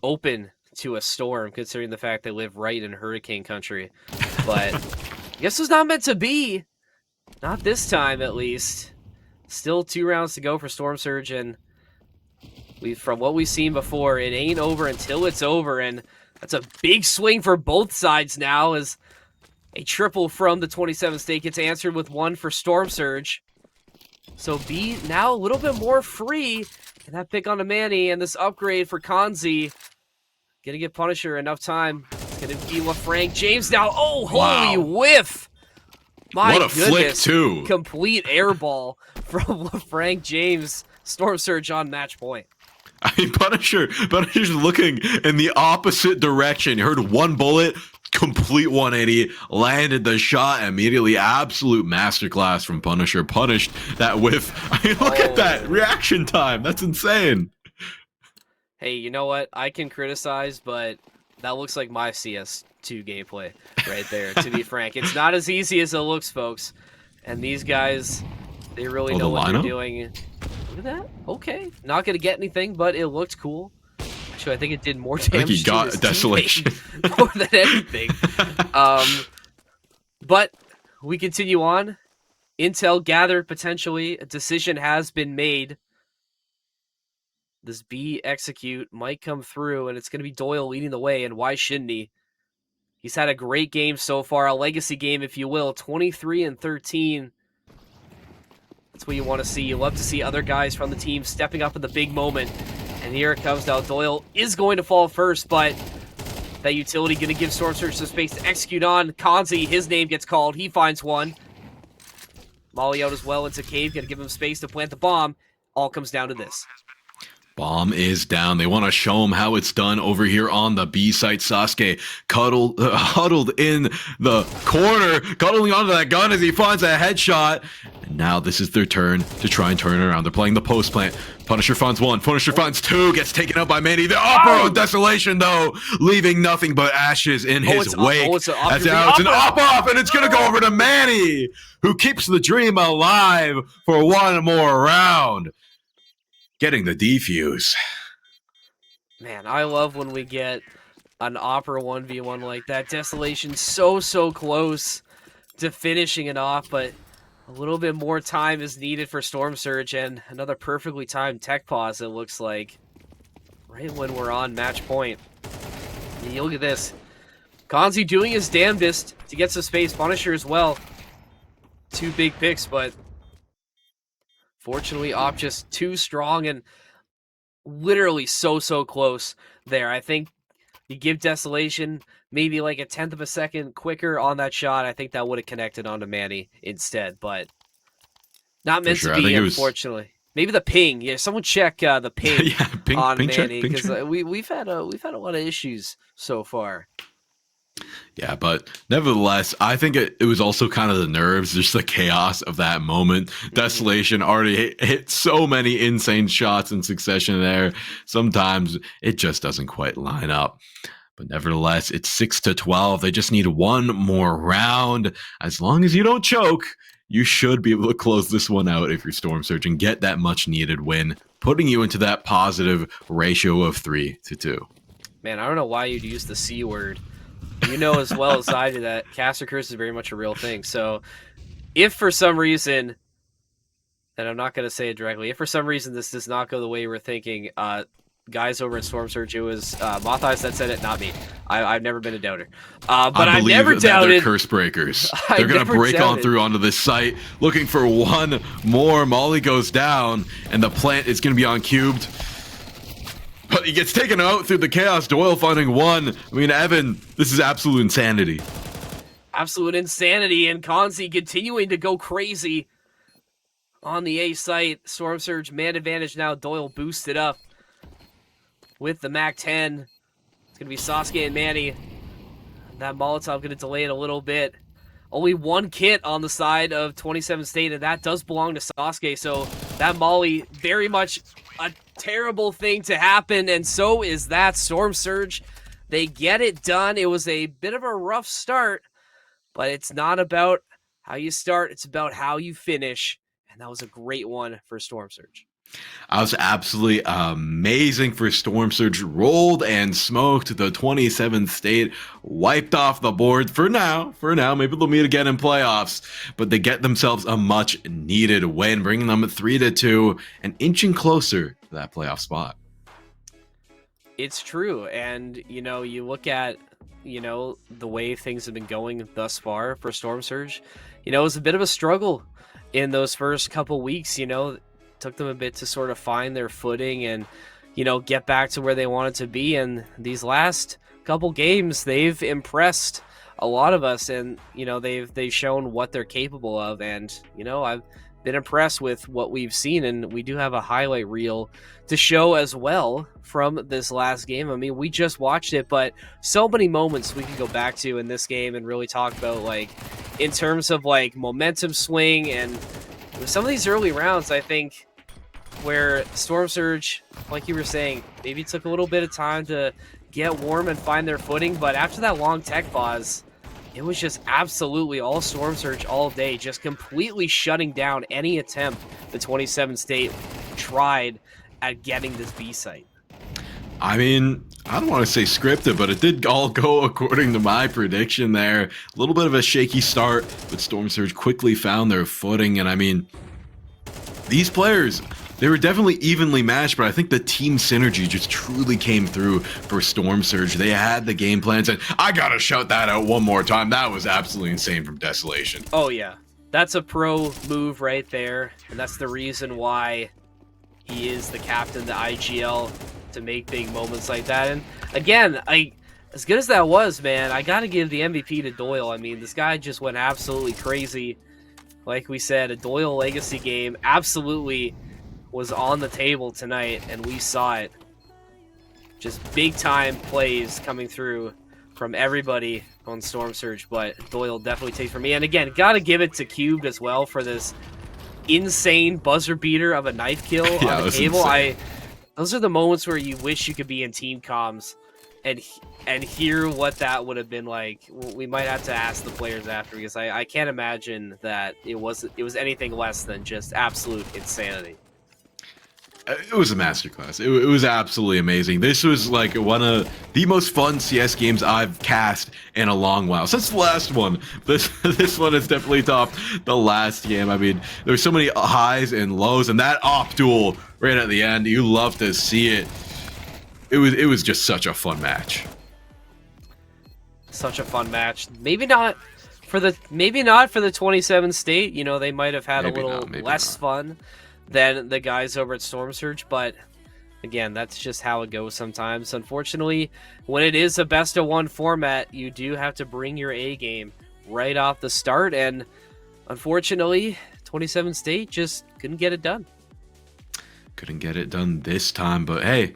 open to a storm, considering the fact they live right in hurricane country. But I guess it's not meant to be. Not this time, at least. Still 2 rounds to go for Storm Surge, and from what we've seen before, it ain't over until it's over, and that's a big swing for both sides now, as a triple from the 27th State gets answered with 1 for Storm Surge. So B now a little bit more free, and that pick on Manny and this upgrade for Kanzi. Gonna give Punisher enough time. It's gonna be LaFranc James now. Oh, holy whiff! My what a goodness. flick, too. Complete airball from LaFranc James. Storm Surge on match point. I mean, Punisher's looking in the opposite direction. You heard one bullet, complete 180, landed the shot immediately. Absolute masterclass from Punisher. Punished that whiff. I mean, look at that reaction time. That's insane. Hey, you know what? I can criticize, but that looks like my CS2 gameplay right there, to be frank. It's not as easy as it looks, folks. And these guys, they really know what they're doing. Look at that. Okay. Not going to get anything, but it looked cool. Actually, I think it did more damage. I think he got Desolation. More than anything. But we continue on. Intel gathered, potentially. A decision has been made. This B execute might come through, and it's going to be Doyle leading the way, and why shouldn't he? He's had a great game so far, a legacy game, if you will, 23-13. That's what you want to see. You love to see other guys from the team stepping up in the big moment. And here it comes now. Doyle is going to fall first, but that utility going to give Storm Surge some space to execute on. Kanzi, his name gets called. He finds one. Molly out as well into Cave, going to give him space to plant the bomb. All comes down to this. Bomb is down. They want to show him how it's done over here on the B site. Sasuke huddled in the corner, cuddling onto that gun as he finds a headshot. And now this is their turn to try and turn it around. They're playing the post plant. Punisher finds 1. Punisher finds 2. Gets taken out by Manny. The upper on Desolation, though, leaving nothing but ashes in his wake. It's an up, and it's going to go over to Manny, who keeps the dream alive for one more round. Getting the defuse. Man, I love when we get an Opera 1v1 like that. Desolation so close to finishing it off, but a little bit more time is needed for Storm Surge, and another perfectly timed tech pause, it looks like, right when we're on match point. And you look at this. Kanzi doing his damnedest to get some space. Punisher as well. 2 big picks, but fortunately, Op just too strong and literally so close there. I think you give Desolation maybe like a 10th of a second quicker on that shot. I think that would have connected onto Manny instead, but not meant to be, unfortunately. Maybe the ping. Yeah, someone check the ping Yeah, ping, on ping check, Manny, ping because check. we've had a lot of issues so far. Yeah, but nevertheless, I think it was also kind of the nerves, just the chaos of that moment. Desolation already hit so many insane shots in succession there. Sometimes it just doesn't quite line up. But nevertheless, it's 6-12. They just need one more round. As long as you don't choke, you should be able to close this one out if you're Storm Surge and get that much needed win, putting you into that positive ratio of 3-2. Man, I don't know why you'd use the C word. You know as well as I do that Caster Curse is very much a real thing. So if for some reason, and I'm not going to say it directly, if for some reason this does not go the way we're thinking, guys over in Storm Surge, it was Moth Eyes that said it, not me. I've never been a doubter. But I never that doubted. they're curse breakers. They're going to break on through onto this site, looking for one more. Molly goes down, and the plant is going to be on cubed. But he gets taken out through the chaos. Doyle finding one. I mean, Evan, this is absolute insanity. Absolute insanity, and Kanzi continuing to go crazy on the A site. Storm Surge man advantage now. Doyle boosted up with the MAC-10. It's going to be Sasuke and Manny. That Molotov going to delay it a little bit. Only one kit on the side of 27 State, and that does belong to Sasuke. So that Molly, very much a terrible thing to happen, and so is that Storm Surge. They get it done. It was a bit of a rough start, but it's not about how you start. It's about how you finish, and that was a great one for Storm Surge. I was absolutely amazing for Storm Surge. Rolled and smoked the 27th State, wiped off the board for now. Maybe they'll meet again in playoffs, but they get themselves a much needed win, bringing them 3-2 and inching closer to that playoff spot. It's true, and you look at the way things have been going thus far for Storm Surge. It was a bit of a struggle in those first couple weeks. Took them a bit to sort of find their footing and get back to where they wanted to be, and these last couple games they've impressed a lot of us, and they've shown what they're capable of, and I've been impressed with what we've seen, and we do have a highlight reel to show as well from this last game. I mean, we just watched it, but so many moments we can go back to in this game and really talk about, like, in terms of like momentum swing, and with some of these early rounds, I think, where Storm Surge, like you were saying, maybe took a little bit of time to get warm and find their footing, but after that long tech pause, it was just absolutely all Storm Surge all day, just completely shutting down any attempt the 27 State tried at getting this B site. I mean, I don't want to say scripted, but it did all go according to my prediction there. A little bit of a shaky start, but Storm Surge quickly found their footing, and I mean, these players, they were definitely evenly matched, but I think the team synergy just truly came through for Storm Surge. They had the game plans, and I gotta shout that out one more time. That was absolutely insane from Desolation. Oh yeah, that's a pro move right there, and that's the reason why he is the captain of the IGL, to make big moments like that. And again, as good as that was, man, I gotta give the MVP to Doyle. I mean, this guy just went absolutely crazy. Like we said, a Doyle legacy game absolutely was on the table tonight, and we saw it. Just big time plays coming through from everybody on Storm Surge, but Doyle definitely takes for me. And again, gotta give it to Cubed as well for this insane buzzer beater of a knife kill on the cable. Those are the moments where you wish you could be in team comms and hear what that would have been like. We might have to ask the players after, because I can't imagine that it was anything less than just absolute insanity. It was a masterclass. It was absolutely amazing. This was like one of the most fun CS games I've cast in a long while. Since the last one, this one is definitely topped the last game. I mean, there were so many highs and lows, and that op duel right at the end, you love to see it. It was just such a fun match. Such a fun match. Maybe not for the 27 State. They might have had maybe a little less fun than the guys over at Storm Surge, but again, that's just how it goes sometimes. Unfortunately, when it is a best-of-1 format, you do have to bring your A game right off the start, and unfortunately, 27 State just couldn't get it done. Couldn't get it done this time, but hey,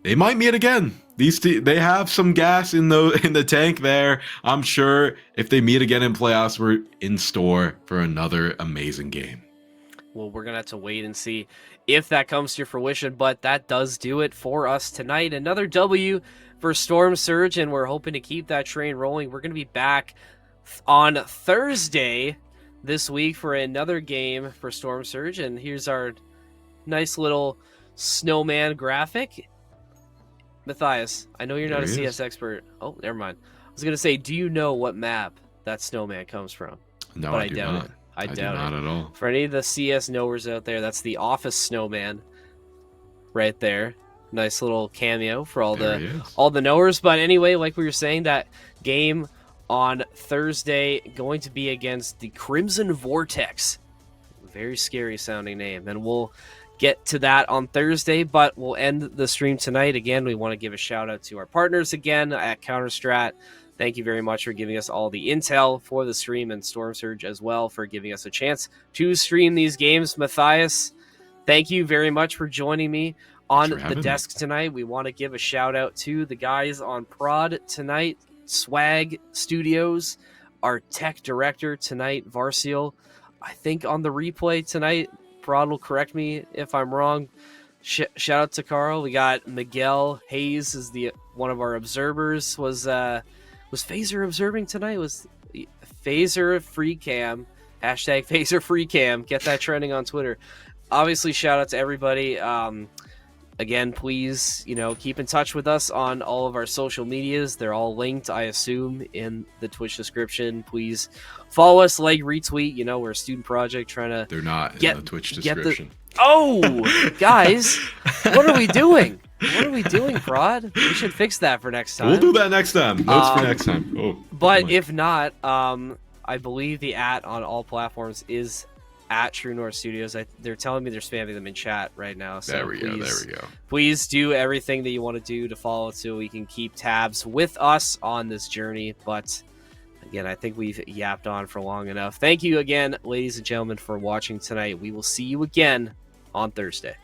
they might meet again. They have some gas in the tank there. I'm sure if they meet again in playoffs, we're in store for another amazing game. Well, we're going to have to wait and see if that comes to fruition, but that does do it for us tonight. Another W for Storm Surge, and we're hoping to keep that train rolling. We're going to be back on Thursday this week for another game for Storm Surge, and here's our nice little snowman graphic. Matthias, I know you're not a CS expert. Oh, never mind. I was going to say, do you know what map that snowman comes from? No, but I do doubt not. it. I doubt do not it. at all. For any of the CS knowers out there, that's the Office snowman right there. Nice little cameo for all the knowers. But anyway, like we were saying, that game on Thursday going to be against the Crimson Vortex. Very scary sounding name. And we'll get to that on Thursday, but we'll end the stream tonight. Again, we want to give a shout out to our partners again at Counterstrat. Thank you very much for giving us all the intel for the stream, and Storm Surge as well for giving us a chance to stream these games. Matthias, thank you very much for joining me on the desk tonight. We want to give a shout out to the guys on Prod tonight, Swag Studios, our tech director tonight, Varsiel. I think on the replay tonight, Prod will correct me if I'm wrong. Shout out to Carl. We got Miguel Hayes is one of our observers. Was Phaser observing tonight? Was Phaser free cam? Hashtag Phaser free cam. Get that trending on Twitter. Obviously, shout out to everybody. Again, please, keep in touch with us on all of our social medias. They're all linked, I assume, in the Twitch description. Please follow us, like, retweet. We're a student project trying to... They're not in the Twitch description. Oh, guys, what are we doing? What are we doing, Prod? We should fix that for next time. We'll do that next time. Notes for next time. Oh, but if not, I believe the @ on all platforms is at True North Studios. They're telling me they're spamming them in chat right now. So there we go. Please do everything that you want to do to follow so we can keep tabs with us on this journey. But again, I think we've yapped on for long enough. Thank you again, ladies and gentlemen, for watching tonight. We will see you again on Thursday.